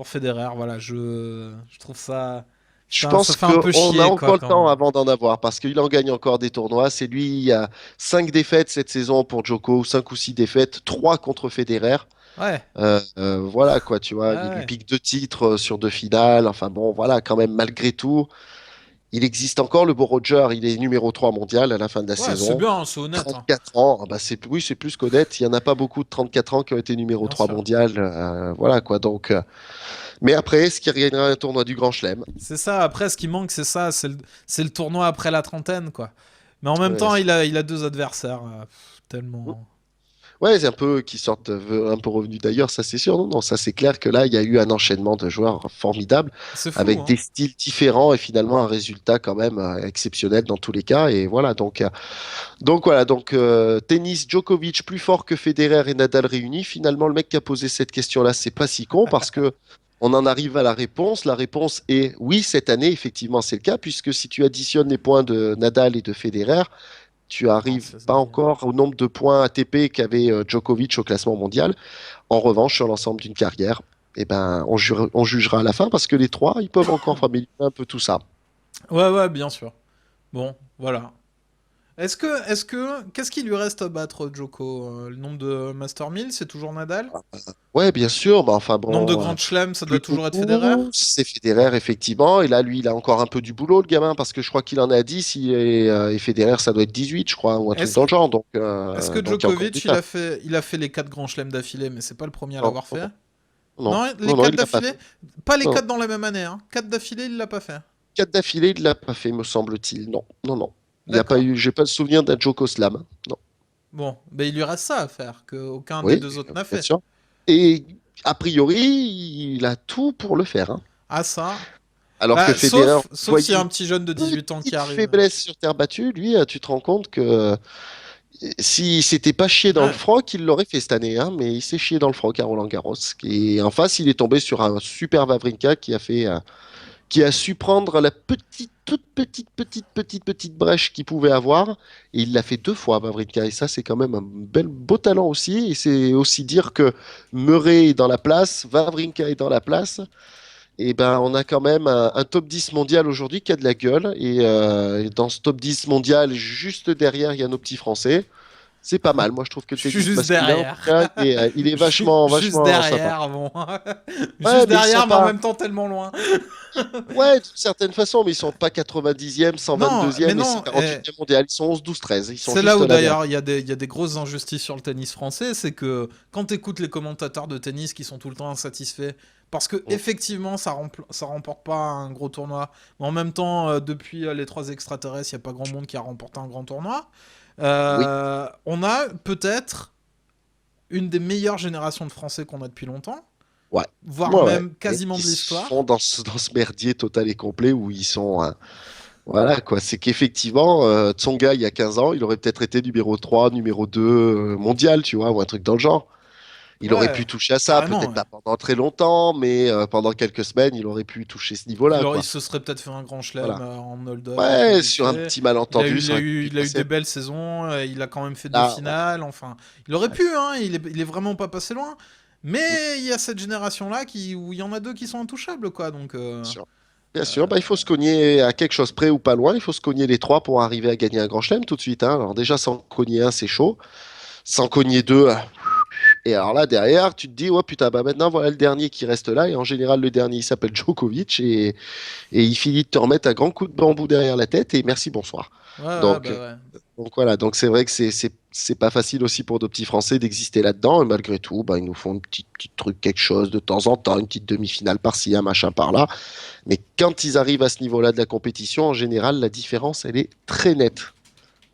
Federer. Voilà, je trouve ça. Je Putain, ça pense fait un peu qu'on a chier, quoi, encore le temps quand. avant d'en avoir parce qu'il en gagne encore des tournois. C'est lui, il y a 5 défaites cette saison pour Djoko, 5 ou 6 défaites, 3 contre Federer. Ouais, Voilà quoi, tu vois, ouais, il lui ouais. pique 2 titres sur 2 finales. Enfin bon, voilà, quand même, malgré tout, il existe encore le beau Roger. Il est numéro 3 mondial à la fin de la Ouais, c'est saison. bien, c'est honnête, hein. 34 ans, ah bah oui, c'est plus qu'honnête. Il n'y en a pas beaucoup de 34 ans qui ont été numéro Bien 3 sûr. mondial. Voilà quoi, mais après, est-ce qu'il gagnera un tournoi du Grand Chelem? C'est ça, après, ce qui manque, c'est ça, c'est le tournoi après la trentaine, quoi. Mais en même Ouais, temps, il a deux adversaires, tellement. ouais, c'est un peu qui sortent un peu revenus d'ailleurs, ça c'est sûr. Non, non, ça c'est clair que là, il y a eu un enchaînement de joueurs formidables C'est fou, avec des hein. styles différents et finalement un résultat quand même exceptionnel dans tous les cas. Et voilà, tennis, Djokovic plus fort que Federer et Nadal réunis. Finalement, le mec qui a posé cette question-là, c'est pas si con parce que on en arrive à la réponse. La réponse est oui, cette année, effectivement, c'est le cas puisque si tu additionnes les points de Nadal et de Federer, tu Non, arrives pas encore au nombre de points ATP qu'avait Djokovic au classement mondial. En revanche, sur l'ensemble d'une carrière, eh ben, on jugera à la fin parce que les trois, ils peuvent encore améliorer un peu tout ça. Ouais, ouais, bien sûr. Bon, voilà. Qu'est-ce qu'il lui reste à battre, Djoko? Le nombre de Master 1000, c'est toujours Nadal? Ouais, bien sûr, mais enfin Nombre de bon, Grand Chelem, ça doit plus toujours être Federer? beaucoup, c'est Federer, effectivement. Et là, lui, il a encore un peu du boulot, le gamin, parce que je crois qu'il en est à 10, et Federer, ça doit être 18, je crois, ou un truc Est-ce dans que, le genre. Donc, est-ce que donc il y a encore du Djokovic, taf. il a fait les 4 Grands Chelems d'affilée, mais c'est pas le premier à Non, l'avoir fait? non, non, Non, les non, non, 4 il l'a pas d'affilée? fait. Pas les Non. 4 dans la même année, hein. 4 d'affilée, il l'a pas fait. 4 d'affilée, il l'a pas fait, me semble-t-il. Non, non, non. Il y a pas D'accord. eu, j'ai pas le souvenir d'un Joko Slam. Non. Bon, ben il lui reste ça à faire, que aucun des Oui, deux autres n'a bien fait. sûr. Et a priori, il a tout pour le faire, hein. Ah ça. Alors que Bah, Federer sauf s'il y voyait a une un petit jeune de 18 ans qui petite arrive. faiblesse sur terre battue, lui, tu te rends compte que s'il s'était pas chié dans le Ouais. froc, il l'aurait fait cette année, hein, mais il s'est chié dans le froc à Roland-Garros. Et en face, il est tombé sur un super Wawrinka qui a su prendre la toute petite brèche qu'il pouvait avoir. Et il l'a fait 2 fois, Wawrinka. Et ça, c'est quand même un beau talent aussi. Et c'est aussi dire que Murray est dans la place, Wawrinka est dans la place. Et ben, on a quand même un top 10 mondial aujourd'hui qui a de la gueule. Et dans ce top 10 mondial, juste derrière, il y a nos petits Français. C'est pas mal. Moi, je trouve que le Je suis tennis juste masculin, en tout derrière. cas, il est vachement, Juste vachement sympa. derrière, bon. Ouais, Juste mais ils sont derrière, mais en pas. même temps tellement loin. Ouais, d'une certaine façon, mais ils sont pas 90e, Non, mais 122e et non. 148e mondial. Ils sont 11, 12, 13. Ils sont C'est là juste où là derrière. d'ailleurs il y a des grosses injustices sur le tennis français, c'est que quand tu écoutes les commentateurs de tennis qui sont tout le temps insatisfaits, parce que Mm. effectivement ça remporte pas un gros tournoi, mais en même temps depuis les 3 extraterrestres, il n'y a pas grand monde qui a remporté un grand tournoi. Oui, On a peut-être une des meilleures générations de Français qu'on a depuis longtemps, ouais. voire Ouais, ouais. même Et quasiment ils de sont l'histoire. dans ce merdier total et complet où ils sont. Voilà, quoi. C'est qu'effectivement, Tsonga, il y a 15 ans, il aurait peut-être été numéro 3, numéro 2 mondial, tu vois, ou un truc dans le genre. Il aurait Ouais, pu toucher à ça, carrément. peut-être Ouais. pas pendant très longtemps, mais pendant quelques semaines, il aurait pu toucher ce niveau-là, Il quoi. se serait peut-être fait un grand chelem Voilà. en hold-up un peu Ouais, vite sur un fait. petit malentendu, ça aurait pu pu Il a eu des passer. belles saisons, il a quand même fait 2 Là, ouais. finales, enfin. Il aurait Ouais. pu, hein, il est vraiment pas passé loin. Mm, Mais il y a cette génération-là où il y en a 2 qui sont intouchables, quoi. Donc, bien sûr. Bien sûr, bah, il faut se cogner à quelque chose près ou pas loin. Il faut se cogner les 3 pour arriver à gagner un grand chelem tout de suite, hein. Alors déjà, sans cogner un, c'est chaud. Sans cogner deux, et alors là, derrière, tu te dis, ouais, putain, bah maintenant, voilà le dernier qui reste là. Et en général, le dernier, il s'appelle Djokovic. Et il finit de te remettre un grand coup de bambou derrière la tête. Et merci, bonsoir. ouais, ouais, Donc, bah ouais. donc voilà, donc c'est vrai que c'est pas facile aussi pour nos petits Français d'exister là-dedans. Et malgré tout, bah, ils nous font un petit truc, quelque chose de temps en temps, une petite demi-finale par-ci, un machin par-là. Mais quand ils arrivent à ce niveau-là de la compétition, en général, la différence, elle est très nette.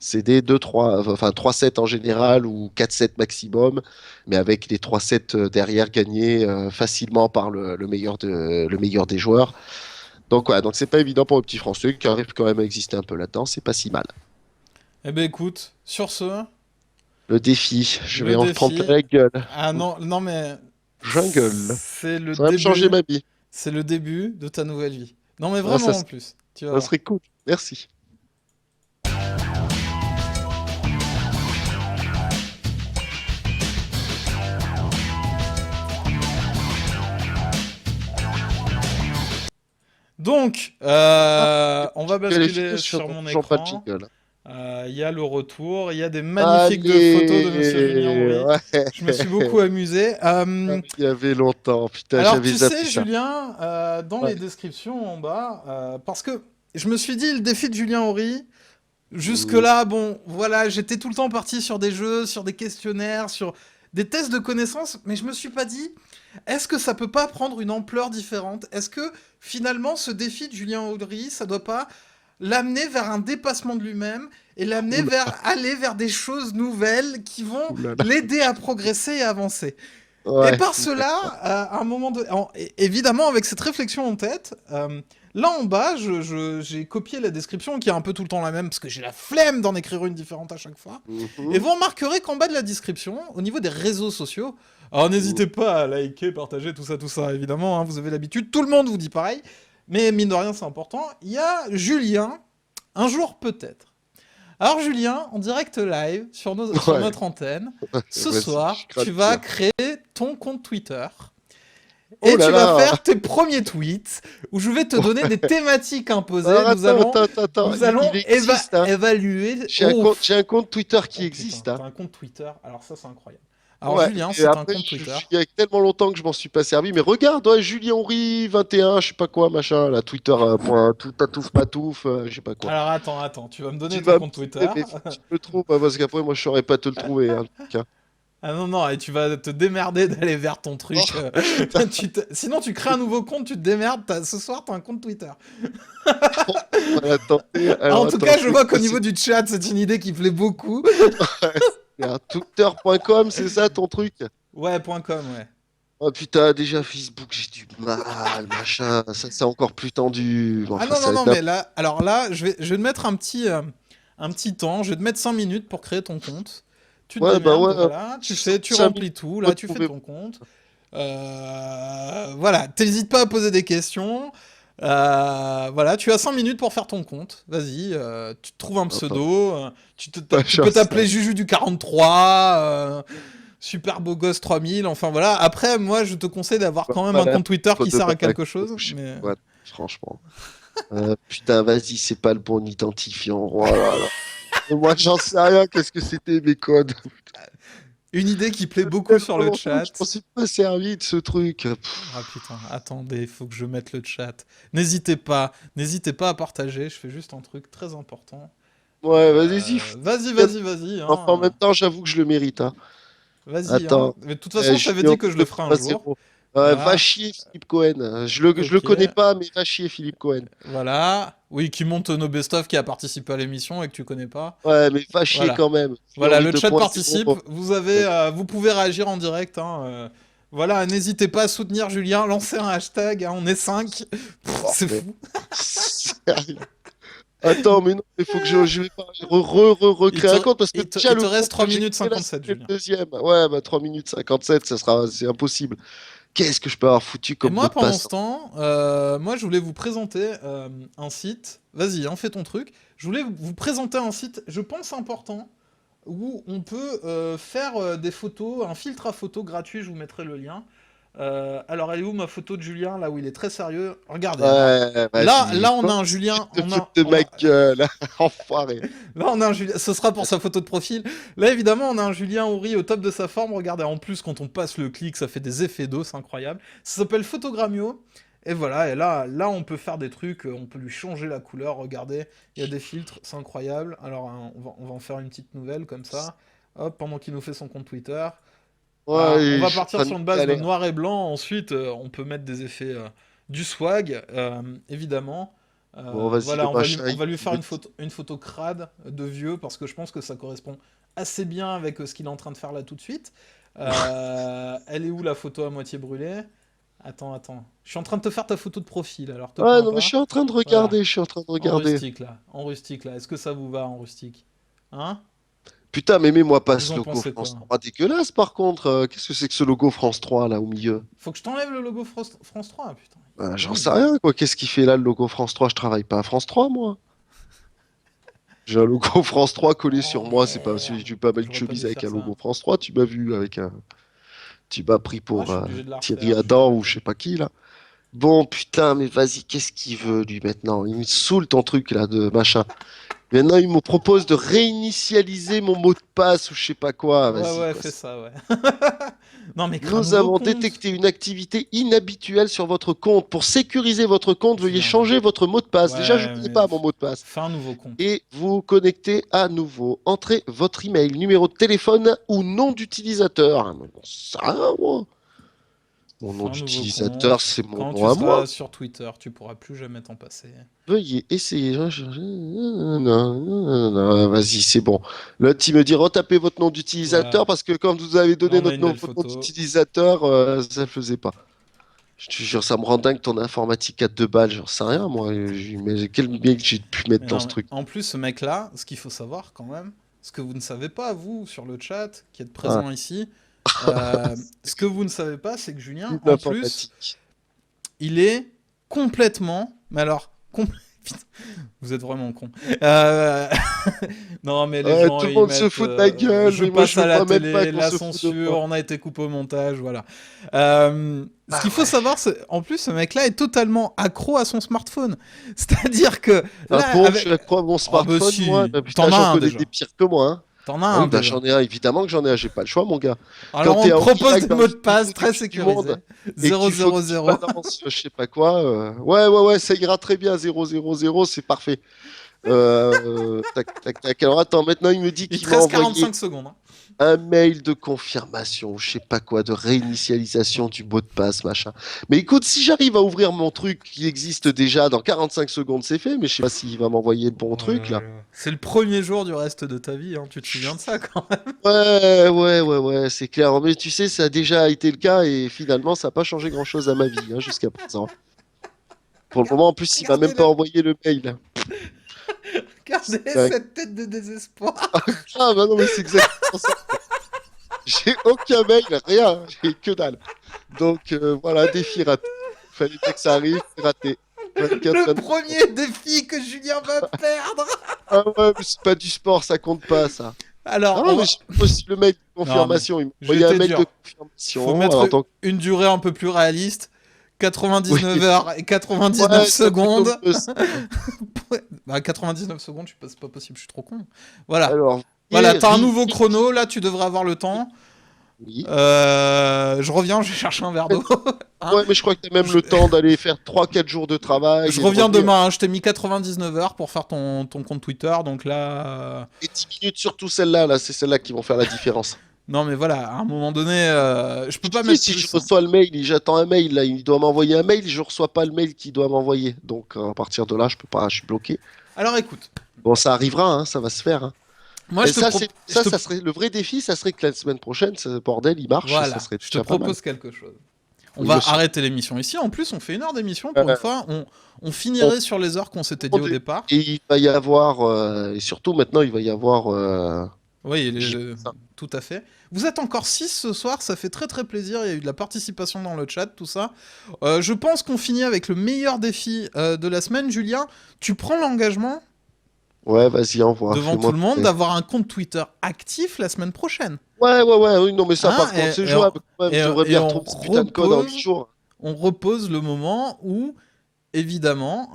C'est des 2, 3, enfin 3-7 en général ou 4-7 maximum, mais avec les 3-7 derrière gagnés facilement par le meilleur des joueurs. Donc voilà, donc c'est pas évident pour le petit Français qui arrive quand même à exister un peu là-dedans, c'est pas si mal. Eh ben écoute, sur ce, Le défi, je vais le en prendre défi. plein la gueule. Ah non, non mais. Jungle. C'est le Ça va me changer début. ma vie. C'est le début de ta nouvelle vie. Non mais Ouais, vraiment en plus. Tu vas ça voir. serait cool. Merci. Donc, Ah, on va quelle est basculer sur sur mon toujours pas de écran. jingle. Il y a le retour, il y a des magnifiques photos de Monsieur Julien Allez, Houry. Je me suis ouais. beaucoup amusé. Il y avait longtemps, putain, Alors j'avais tu zappé sais, ça. Julien, dans Ouais. les descriptions en bas, parce que je me suis dit le défi de Julien Houry. Mm, Jusque-là, bon, voilà, j'étais tout le temps parti sur des jeux, sur des questionnaires, sur des tests de connaissances, mais je me suis pas dit, est-ce que ça peut pas prendre une ampleur différente? Est-ce que finalement ce défi de Julien Audry, ça doit pas l'amener vers un dépassement de lui-même et l'amener oula, vers aller vers des choses nouvelles qui vont oulala. l'aider à progresser et avancer? Et Ouais, par cela, d'accord. à un moment de... évidemment, avec cette réflexion en tête, là en bas, j'ai copié la description qui est un peu tout le temps la même, parce que j'ai la flemme d'en écrire une différente à chaque fois. Et Mhm. vous remarquerez qu'en bas de la description, au niveau des réseaux sociaux, alors Mhm. n'hésitez pas à liker, partager, tout ça, évidemment, hein, vous avez l'habitude, tout le monde vous dit pareil, mais mine de rien, c'est important. Il y a Julien, un jour peut-être. Alors Julien, en direct live sur Ouais, notre antenne, ce vas-y, je soir, crains tu le vas pire. créer ton compte Twitter Et Oh là tu vas là. faire tes premiers tweets où je vais te donner des thématiques imposées. Alors, Nous allons, attends. nous allons Il existe, hein. évaluer. Oh, J'ai un compte Twitter qui oh putain, existe, hein. t'as un compte Twitter. Alors ça, c'est incroyable. Alors Ouais, Julien, et c'est un après, compte Twitter. il y a tellement longtemps que je m'en suis pas servi, mais regarde, ouais, Julien Henry 21, je sais pas quoi, machin, la Twitter, point, tout, tatouf, patouf, je sais pas quoi. Alors attends, tu vas me donner Tu ton vas me compte trouver, Twitter. mais faut que tu me le trouves, hein, parce qu'après, moi, je saurais pas te le trouver, hein, le truc, hein. Ah non, non, et tu vas te démerder d'aller vers ton truc. Oh, putain, Sinon, tu crées un nouveau compte, tu te démerdes. Ce soir, t'as un compte Twitter. voilà, attendez, En alors tout cas, je attendez, vois qu'au niveau du chat, c'est une idée qui plaît beaucoup. c'est un twitter.com, c'est ça ton truc? Ouais, .com, ouais. Oh putain, déjà Facebook, j'ai du mal, machin, ça c'est encore plus tendu. Bon, Ah enfin, non, ça non, va non, être mais là, alors là, je vais te mettre un petit temps. Je vais te mettre 5 minutes pour créer ton compte. Tu te ouais, bah démerdes, ouais, voilà. Tu 5 minutes remplis tout. pour Là, tu fais trouver. ton compte. Voilà, t'hésites pas à poser des questions. Voilà, tu as 5 minutes pour faire ton compte. Vas-y, tu te trouves un Attends, pseudo. Tu machin, peux ça. t'appeler Juju du 43. Super beau gosse 3000. Enfin voilà. Après, moi, je te conseille d'avoir quand même un Voilà, compte Twitter qui de sert à Barack, quelque chose. je sais Mais pas quoi, franchement. Putain, vas-y, c'est pas le bon identifiant. Oh là là. Moi, j'en sais rien. Qu'est-ce que c'était mes codes? une idée qui plaît Ça fait beaucoup sur tellement le longtemps que je m'en chat. suis pas servi de ce truc. Ah putain, attendez, il faut que je mette le chat. N'hésitez pas à partager. Je fais juste un truc très important. Ouais, vas-y. Vas-y, Enfin, en même hein. temps, j'avoue que je le mérite, hein. Vas-y, hein. Attends. Mais de toute façon, je t'avais Julien dit que je le ferais un jour. 2.0. Va Voilà. chier, Philippe Cohen. Je le Ok. connais pas, mais va chier, Philippe Cohen. Voilà. Oui, qui monte nos best-of qui a participé à l'émission et que tu connais pas. Ouais, mais va chier Voilà. quand même. Julien Voilà, Henry le chat 2.0. participe. Vous pouvez réagir en direct, hein. Voilà, n'hésitez pas à soutenir Julien. Lancez un hashtag, hein, on est 5. Oh, C'est mais fou. sérieux. Attends, mais non, il faut que je vais pas recréer un compte parce que déjà Il te le compte reste que 3 j'ai minutes créé là, 57, c'était le Julien. deuxième. Ouais, bah 3 minutes 57, c'est impossible. Qu'est-ce que je peux avoir foutu Et comme mot moi, de pendant passe? ce temps, moi, je voulais vous présenter un site. Vas-y, hein, fais ton truc. Je voulais vous présenter un site, je pense important, où on peut faire des photos, un filtre à photos gratuit. Je vous mettrai le lien. Alors, elle est où ma photo de Julien, là où il est très sérieux? Regardez. Alors, Ouais, vas-y. là, on a un Commence Julien. de te foutre de ma gueule, enfoiré. Là, on a un Julien. Ce sera pour sa photo de profil. Là, évidemment, on a un Julien Houry au top de sa forme. Regardez, en plus, quand on passe le clic, ça fait des effets d'eau, c'est incroyable. Ça s'appelle Photogrammio. Et voilà, et là, on peut faire des trucs, on peut lui changer la couleur. Regardez, il y a des filtres, c'est incroyable. Alors, hein, on va en faire une petite nouvelle comme ça. Hop, pendant qu'il nous fait son compte Twitter. Voilà, on Ouais, va je suis en partir train de sur une base de galérer. noir et blanc. Ensuite, on peut mettre des effets, du swag, évidemment. Bon, vas-y, le Voilà, machin, on va lui faire me une photo crade de vieux parce que je pense que ça correspond assez bien avec ce qu'il est en train de faire là tout de suite. Elle est où la photo à moitié brûlée? Attends. Je suis en train de te faire ta photo de profil, alors te Ouais, plains non, mais je pas. suis en train de Voilà, regarder, je suis en train de regarder. En rustique là. Est-ce que ça vous va en rustique? Hein? Putain, mais mets-moi pas Vous ce en logo pensez France quoi? 3 dégueulasse par contre. Qu'est-ce que c'est que ce logo France 3 là au milieu? Faut que je t'enlève le logo France 3, putain. Il est J'en horrible sais là. rien quoi. Qu'est-ce qu'il fait là le logo France 3? Je travaille pas à France 3 moi. J'ai un logo France 3 collé Oh sur moi. C'est pas, je merde. suis pas mal de J'aurais pas chemise dû avec faire un ça. logo France 3. Tu m'as vu avec un. Tu m'as pris Ah, je pour suis obligé de la Thierry refaire, je suis Adam ou je désolé. sais pas qui là. Bon putain, mais vas-y, qu'est-ce qu'il veut lui maintenant? Il me saoule ton truc là de machin. Maintenant, il me propose de réinitialiser mon mot de passe ou je sais pas quoi. Vas-y, Ouais, quoi. fais ça, ouais. Non, mais crée un Nous nouveau avons compte. détecté une activité inhabituelle sur votre compte. Pour sécuriser votre compte, veuillez Julien, changer votre mot de passe. Déjà, je ne ouais, connais mais pas mon mot de passe. fais un nouveau compte. Et vous connectez à nouveau. Entrez votre email, numéro de téléphone ou nom d'utilisateur. Ah, mais bon, ça, moi. Mon nom Fais un nouveau d'utilisateur, compte. c'est mon Quand nom tu à moi. seras sur Twitter, tu pourras plus jamais t'en passer. Veuillez essayer. Non, vas-y, c'est bon. Là, tu me dit retapez votre nom d'utilisateur Voilà. parce que quand vous avez Là, donné on a une belle votre nom photo. d'utilisateur, ça le faisait pas. Je te jure, ça me rend dingue ton informatique à 2 balles. J'en sais rien, moi. Mais quel mail j'ai pu mettre Mais dans non, ce mais truc? en plus, ce mec-là, ce qu'il faut savoir quand même, ce que vous ne savez pas, vous, sur le chat, qui êtes Ah, présent ici, ce que vous ne savez pas, c'est que Julien, une en plus, informatique. il est complètement, mais alors, Vous êtes vraiment con. Euh, Non, mais les gens, Tout le ils monde se mettent fout de ma gueule, je mais moi passe je à veux la pas même pas télé, qu'on la se fout de censure, moi. on a été coupé au montage, voilà. Ce Ah qu'il faut ouais. savoir, c'est, en plus, ce mec-là est totalement accro à son smartphone. C'est-à-dire que, Ah là, bon, je suis avec. accro à mon Oh, bah smartphone, moi. si, Bah, putain, t'en as j'en un connais des déjà. pires que moi, hein. T'en as Ah un oui, bah déjà. j'en ai un, évidemment que j'en ai un, j'ai pas le choix, mon gars. Quand Alors, on t'es te en propose direct des dans mots une de passe vidéo du très bout du monde sécurisés. et que tu faut que tu 000. balances, je sais pas quoi, ouais, ça ira très bien, 000, c'est parfait. Tac, tac, tac. Alors attends, maintenant il me dit Il qu'il te m'a reste envoyé 45 secondes. Hein. un mail de confirmation, je sais pas quoi, de réinitialisation du mot de passe, machin. Mais écoute, si j'arrive à ouvrir mon truc qui existe déjà dans 45 secondes, c'est fait, mais je sais pas s'il va m'envoyer le bon Oh truc là là. là. C'est le premier jour du reste de ta vie, hein. Tu te souviens de ça quand même. Ouais, c'est clair. Mais tu sais, ça a déjà été le cas et finalement, ça n'a pas changé grand-chose à ma vie hein, jusqu'à présent. Pour le moment, en plus, il m'a même pas Regardez-le. envoyé le mail. Regardez Euh, cette tête de désespoir. Ah bah non, mais c'est exactement ça. J'ai aucun mail, rien, j'ai que dalle. Donc voilà, défi raté. Fallait bien que ça arrive, c'est raté. 24, Le 22. premier défi que Julien va perdre. Ah ouais, mais c'est pas du sport, ça compte pas, ça. Ah Alors, on non, mais va. j'ai aussi le mail de Non, mais confirmation. Il m'a je vais envoyé un te mail de dire, faut confirmation. Alors, mettre donc, une durée un peu plus réaliste. oui. 99 heures et 99 Ouais, c'est un truc comme secondes. ça. Bah, 99 secondes, c'est pas possible, je suis trop con. Voilà. Alors, Voilà, t'as un Thierry, nouveau chrono, là, tu devrais avoir le temps. oui. Je reviens, je vais chercher un verre d'eau. Hein. Ouais, mais je crois que t'as même je, le temps d'aller faire 3-4 jours de travail je et de reviens revenir. demain, hein. Je t'ai mis 99 heures pour faire ton compte Twitter, donc là. Et 10 minutes, surtout celle-là, là, c'est celle-là qui vont faire la différence. Non, mais voilà, à un moment donné, je peux Je te pas dis, mettre si je plus. Hein. reçois le mail, j'attends un mail, là, il doit m'envoyer un mail, je reçois pas le mail qu'il doit m'envoyer. Donc, à partir de là, je peux pas, je suis bloqué. Alors écoute, Bon, ça arrivera, hein, ça va se faire. Hein. moi Et je te ça, propose. ça serait le vrai défi, ça serait que la semaine prochaine, ce bordel, il marche, ça Voilà, serait je te déjà pas mal. propose quelque chose. On Oui, va monsieur. arrêter l'émission ici. En plus, on fait 1 heure d'émission pour une Euh, fois. On on finirait sur les heures qu'on s'était dit au départ. Et il va y avoir, et surtout maintenant, il va y avoir. Oui, J- ça. tout à fait. Vous êtes encore 6 ce soir, ça fait très très plaisir. Il y a eu de la participation dans le chat, tout ça. Je pense qu'on finit avec le meilleur défi de la semaine. Julien, tu prends l'engagement Ouais, vas-y, envoie, devant tout fais-moi le monde plaisir. d'avoir un compte Twitter actif la semaine prochaine. Ouais, oui, non, mais ça, Hein par contre, c'est jouable quand même. Je devrais et bien retrouver ce putain de code en 8 jours. on repose le moment où évidemment,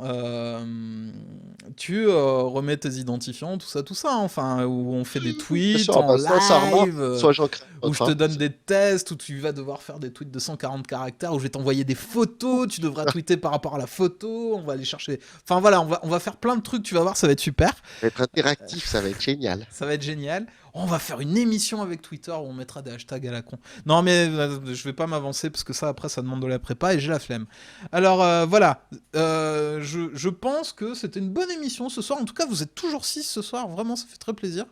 tu remets tes identifiants, tout ça, hein. Enfin, où on fait des Bien tweets sûr, ah en bah, ça remarque. live, Soit j'en crée un où autre, je te hein. donne des tests, où tu vas devoir faire des tweets de 140 caractères, où je vais t'envoyer des photos, tu devras tweeter par rapport à la photo, on va aller chercher... Enfin voilà, on va faire plein de trucs, tu vas voir, ça va être super. Ça va être interactif, ça va être génial. Ça va être génial. On va faire une émission avec Twitter où on mettra des hashtags à la con. Non, mais je vais pas m'avancer parce que ça, après, ça demande de la prépa et j'ai la flemme. Alors, voilà. Je pense que c'était une bonne émission ce soir. En tout cas, vous êtes toujours 6 ce soir. Vraiment, ça fait très plaisir.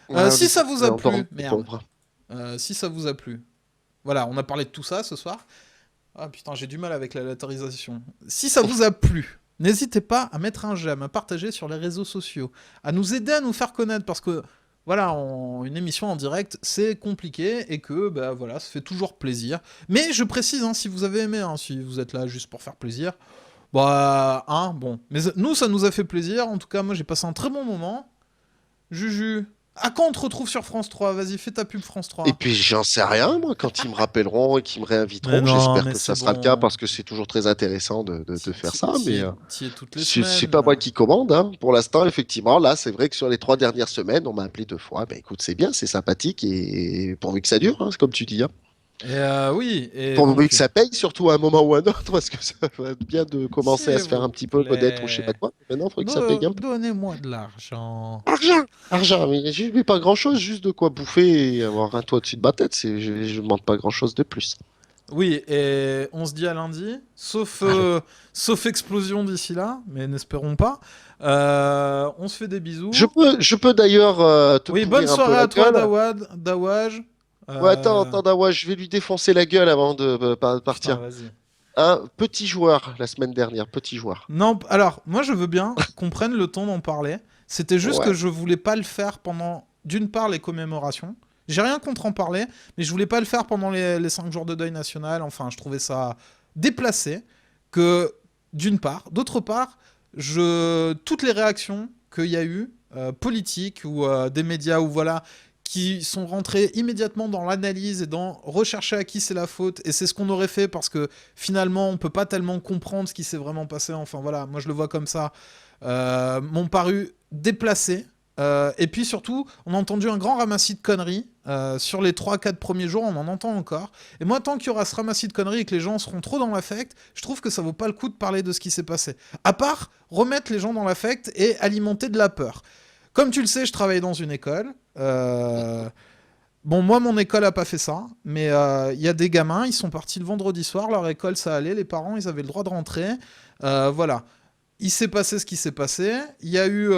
Ouais, Si ça vous a on dort, plu... les Merde. pauvres. Si ça vous a plu. Voilà, on a parlé de tout ça ce soir. Ah putain, j'ai du mal avec la latérisation. Si ça vous a plu... N'hésitez pas à mettre un j'aime, à partager sur les réseaux sociaux, à nous aider à nous faire connaître parce que voilà, une émission en direct, c'est compliqué et que bah voilà, ça fait toujours plaisir. Mais je précise, hein, si vous avez aimé, hein, si vous êtes là juste pour faire plaisir, bah hein, bon. Mais nous, ça nous a fait plaisir. En tout cas, moi, j'ai passé un très bon moment. Juju, à quand on te retrouve sur France 3? Vas-y, fais ta pub France Et 3. puis j'en sais rien, moi, quand ils me rappelleront et qu'ils me Mais réinviteront, non, j'espère mais que c'est ça sera le cas bon. parce que c'est toujours très intéressant de faire ça, mais T'y es toutes les c'est semaines. pas moi qui commande. Hein. Pour l'instant, effectivement, là, c'est vrai que sur les 3 dernières semaines, on m'a appelé 2 fois. Ben écoute, c'est bien, c'est sympathique et pourvu que ça dure, hein, c'est comme tu dis. Hein. Et oui, et Pourvu que donc, ça paye, surtout à un moment ou à un autre, parce que ça va être bien de commencer à s'il se faire vous un petit peu connaître ou je sais pas plaît, quoi. Mais maintenant, il faudrait que ça paye un peu. donnez-moi de l'argent. Argent! Argent, mais je ne pas grand-chose, juste de quoi bouffer et avoir un toit au-dessus de ma tête. Je ne demande pas grand-chose de plus. Oui, et on se dit à lundi, sauf explosion d'ici là, mais n'espérons pas. On se fait des bisous. Je peux d'ailleurs te Oui, bonne pourrir un peu soirée la à toi, gueule. Dawaj. Ouais, attends, Dawa, je vais lui défoncer la gueule avant de Putain, partir. vas-y. Un petit joueur la semaine dernière, petit joueur. Non, alors, moi je veux bien qu'on prenne le temps d'en parler. C'était juste Ouais. que je voulais pas le faire pendant, d'une part, les commémorations. J'ai rien contre en parler, mais je voulais pas le faire pendant les 5 jours de deuil national. Enfin, je trouvais ça déplacé. Que, d'une part. D'autre part, toutes les réactions qu'il y a eu, politiques ou des médias ou voilà, qui sont rentrés immédiatement dans l'analyse et dans rechercher à qui c'est la faute, et c'est ce qu'on aurait fait parce que finalement on peut pas tellement comprendre ce qui s'est vraiment passé, enfin voilà, moi je le vois comme ça, m'ont paru déplacés. Et puis surtout, on a entendu un grand ramassis de conneries. Sur les 3-4 premiers jours, on en entend encore. Et moi, tant qu'il y aura ce ramassis de conneries et que les gens seront trop dans l'affect, je trouve que ça vaut pas le coup de parler de ce qui s'est passé. À part remettre les gens dans l'affect et alimenter de la peur. Comme tu le sais, je travaille dans une école. Bon, moi, mon école a pas fait ça, mais il y a des gamins, ils sont partis le vendredi soir, leur école, ça allait, les parents, ils avaient le droit de rentrer. Voilà. Il s'est passé ce qui s'est passé. Il y a eu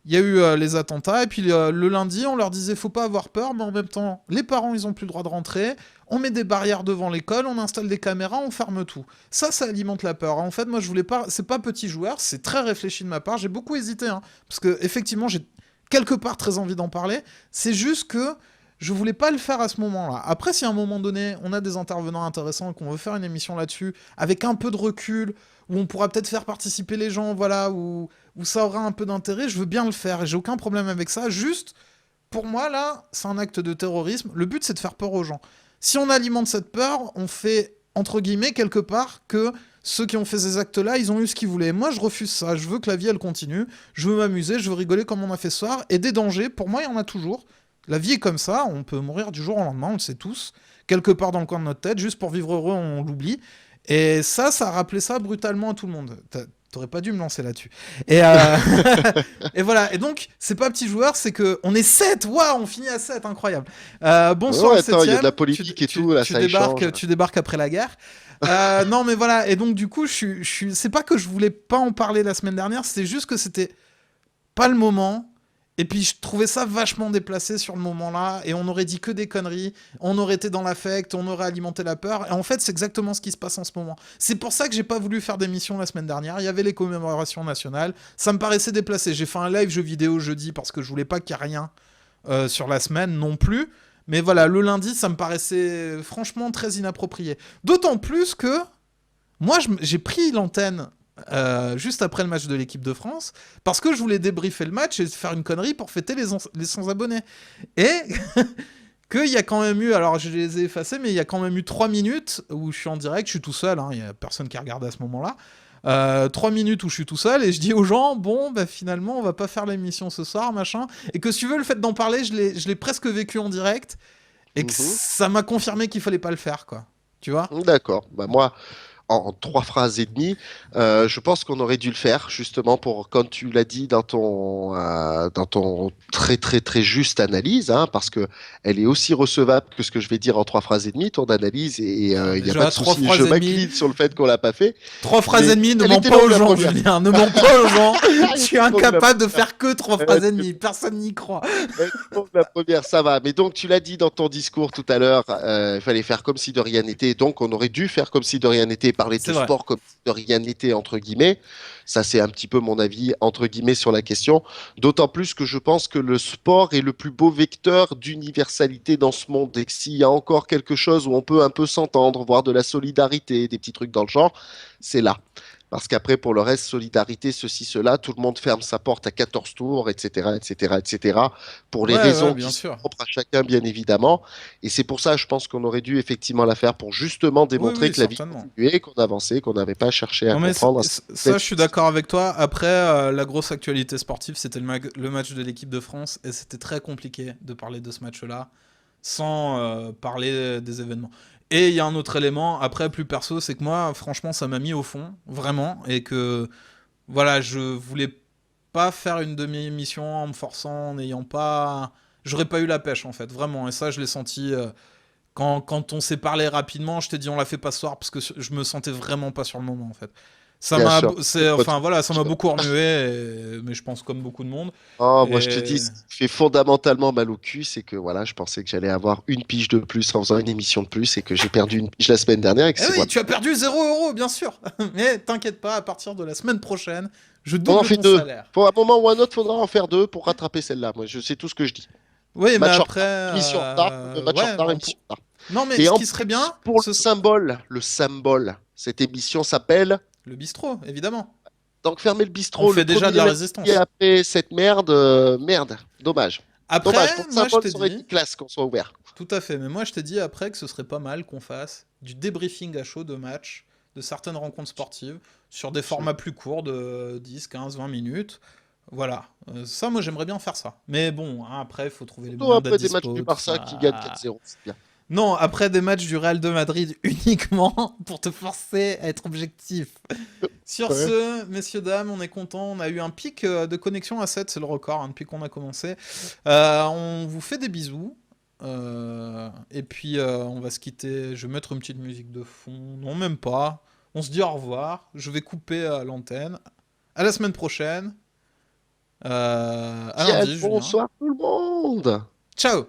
les attentats, et puis le lundi, on leur disait faut pas avoir peur, mais en même temps, les parents, ils ont plus le droit de rentrer. On met des barrières devant l'école, on installe des caméras, on ferme tout. Ça alimente la peur. En fait, moi, je voulais pas. C'est pas petit joueur, c'est très réfléchi de ma part. J'ai beaucoup hésité, hein, parce que effectivement, j'ai quelque part très envie d'en parler. C'est juste que je voulais pas le faire à ce moment-là. Après, si à un moment donné, on a des intervenants intéressants et qu'on veut faire une émission là-dessus, avec un peu de recul, où on pourra peut-être faire participer les gens, voilà, où ça aura un peu d'intérêt, je veux bien le faire. Et j'ai aucun problème avec ça. Juste, pour moi, là, c'est un acte de terrorisme. Le but, c'est de faire peur aux gens. Si on alimente cette peur, on fait, entre guillemets, quelque part, que ceux qui ont fait ces actes-là, ils ont eu ce qu'ils voulaient. Moi, je refuse ça. Je veux que la vie, elle continue. Je veux m'amuser, je veux rigoler comme on a fait ce soir. Et des dangers, pour moi, il y en a toujours. La vie est comme ça, on peut mourir du jour au lendemain, on le sait tous. Quelque part dans le coin de notre tête, juste pour vivre heureux, on l'oublie. Et ça a rappelé ça brutalement à tout le monde. T'aurais pas dû me lancer là-dessus. Et, et voilà. Et donc, c'est pas petit joueur, c'est que on est 7. Waouh, on finit à 7, incroyable. Bonsoir, Ouais, le attends, il y a de la 7ème. politique et tout, là, ça échange. Tu débarques après la guerre. Non, mais voilà. Et donc, du coup, c'est pas que je voulais pas en parler la semaine dernière, c'est juste que c'était pas le moment. Et puis je trouvais ça vachement déplacé sur le moment-là, et on aurait dit que des conneries, on aurait été dans l'affect, on aurait alimenté la peur, et en fait c'est exactement ce qui se passe en ce moment. C'est pour ça que j'ai pas voulu faire d'émission la semaine dernière, il y avait les commémorations nationales, ça me paraissait déplacé. J'ai fait un live jeu vidéo jeudi parce que je voulais pas qu'il y ait rien sur la semaine non plus, mais voilà, le lundi ça me paraissait franchement très inapproprié. D'autant plus que moi, j'ai pris l'antenne juste après le match de l'équipe de France parce que je voulais débriefer le match et faire une connerie pour fêter les 100 abonnés. Et qu'il y a quand même eu, alors je les ai effacés, mais il y a quand même eu 3 minutes où je suis en direct, je suis tout seul, hein, il n'y a personne qui regarde à ce moment-là. 3 minutes où je suis tout seul et je dis aux gens, bon, bah, finalement, on va pas faire l'émission ce soir, machin. Et que si tu veux, le fait d'en parler, je l'ai presque vécu en direct et que ça m'a confirmé qu'il fallait pas le faire, quoi. Tu vois? D'accord. Bah, moi, en 3 phrases et demie, je pense qu'on aurait dû le faire justement pour, comme tu l'as dit dans ton très très très juste analyse, hein, parce que elle est aussi recevable que ce que je vais dire en 3 phrases et demie, ton analyse, et il n'y a pas Déjà, de 3 souci, phrases je et demie. m'incline sur le fait qu'on l'a pas fait. 3 phrases Mais et demie, ne elle mens était pas longue aux la gens, première. Julien. Ne mens pas aux gens. Je suis Donc, la incapable de faire que 3 phrases et demie. Personne n'y croit. donc, la première, ça va. Mais donc, tu l'as dit dans ton discours tout à l'heure, il fallait faire comme si de rien n'était. Donc, on aurait dû faire comme si de rien n'était, parler C'est de vrai. sport comme si de rien n'était, entre guillemets. Ça, c'est un petit peu mon avis, entre guillemets, sur la question. D'autant plus que je pense que le sport est le plus beau vecteur d'universalité dans ce monde. Et que s'il y a encore quelque chose où on peut un peu s'entendre, voir de la solidarité, des petits trucs dans le genre, c'est là. Parce qu'après, pour le reste, solidarité, ceci, cela, tout le monde ferme sa porte à 14 tours, etc., etc., etc., pour les Ouais, ouais, raisons bien qui sont sûr. propres à chacun, bien évidemment. Et c'est pour ça, je pense qu'on aurait dû effectivement la faire pour justement Oui, démontrer oui, que la vie certainement. continuait, qu'on avançait, qu'on n'avait pas cherché à Non, mais comprendre. ça, je suis d'accord avec toi. Après, la grosse actualité sportive, c'était le match de l'équipe de France, et c'était très compliqué de parler de ce match-là sans parler des événements. Et il y a un autre élément, après, plus perso, c'est que moi, franchement, ça m'a mis au fond, vraiment, et que, voilà, je voulais pas faire une demi-émission en me forçant, en n'ayant pas... J'aurais pas eu la pêche, en fait, vraiment, et ça, je l'ai senti... quand on s'est parlé rapidement, je t'ai dit on la fait pas ce soir parce que je me sentais vraiment pas sur le moment en fait. Bien sûr. Enfin voilà, ça m'a beaucoup remué, mais je pense comme beaucoup de monde. Oh, moi, je te Et dis, ce qui fait fondamentalement mal au cul, c'est que voilà, je pensais que j'allais avoir une pige de plus en faisant une émission de plus et que j'ai perdu une pige la semaine dernière et que eh c'est oui, quoi. tu as perdu 0 € bien sûr. Mais t'inquiète pas, à partir de la semaine prochaine, je On en double fait ton deux. salaire. Pour un moment ou un autre, faudra en faire deux pour rattraper celle-là. Moi, je sais tout ce que je dis. Oui, mais Match en après, retard, émission en retard, match en ouais, retard, émission en retard. non mais Et ce en qui serait plus, bien, pour le symbole, cette émission s'appelle le bistrot, évidemment. Donc fermer le On bistrot fait le déjà de 1er la lundi résistance. après cette merde, merde, dommage. Dommage, Après, pour moi, je Saint-Paul, te ça aurait été dis, classe qu'on soit ouvert. tout à fait, mais moi, je te dis après que ce serait pas mal qu'on fasse du débriefing à chaud de match, de certaines rencontres sportives, sur des formats plus courts de 10, 15, 20 minutes. Voilà. Ça, moi, j'aimerais bien faire ça. Mais bon, hein, après, il faut trouver les Surtout moyens d'être après des matchs du dispo, tout Barça qui gagnent ça. 4-0, c'est bien. Non, après des matchs du Real de Madrid uniquement pour te forcer à être objectif. Sur Ouais. ce, messieurs, dames, on est content. On a eu un pic de connexion à 7, c'est le record hein, depuis qu'on a commencé. On vous fait des bisous. Et puis, on va se quitter. Je vais mettre une petite musique de fond. Non, même pas. On se dit au revoir. Je vais couper l'antenne. À la semaine prochaine. À Bien, lundi, Julien. bonsoir tout le monde. Ciao!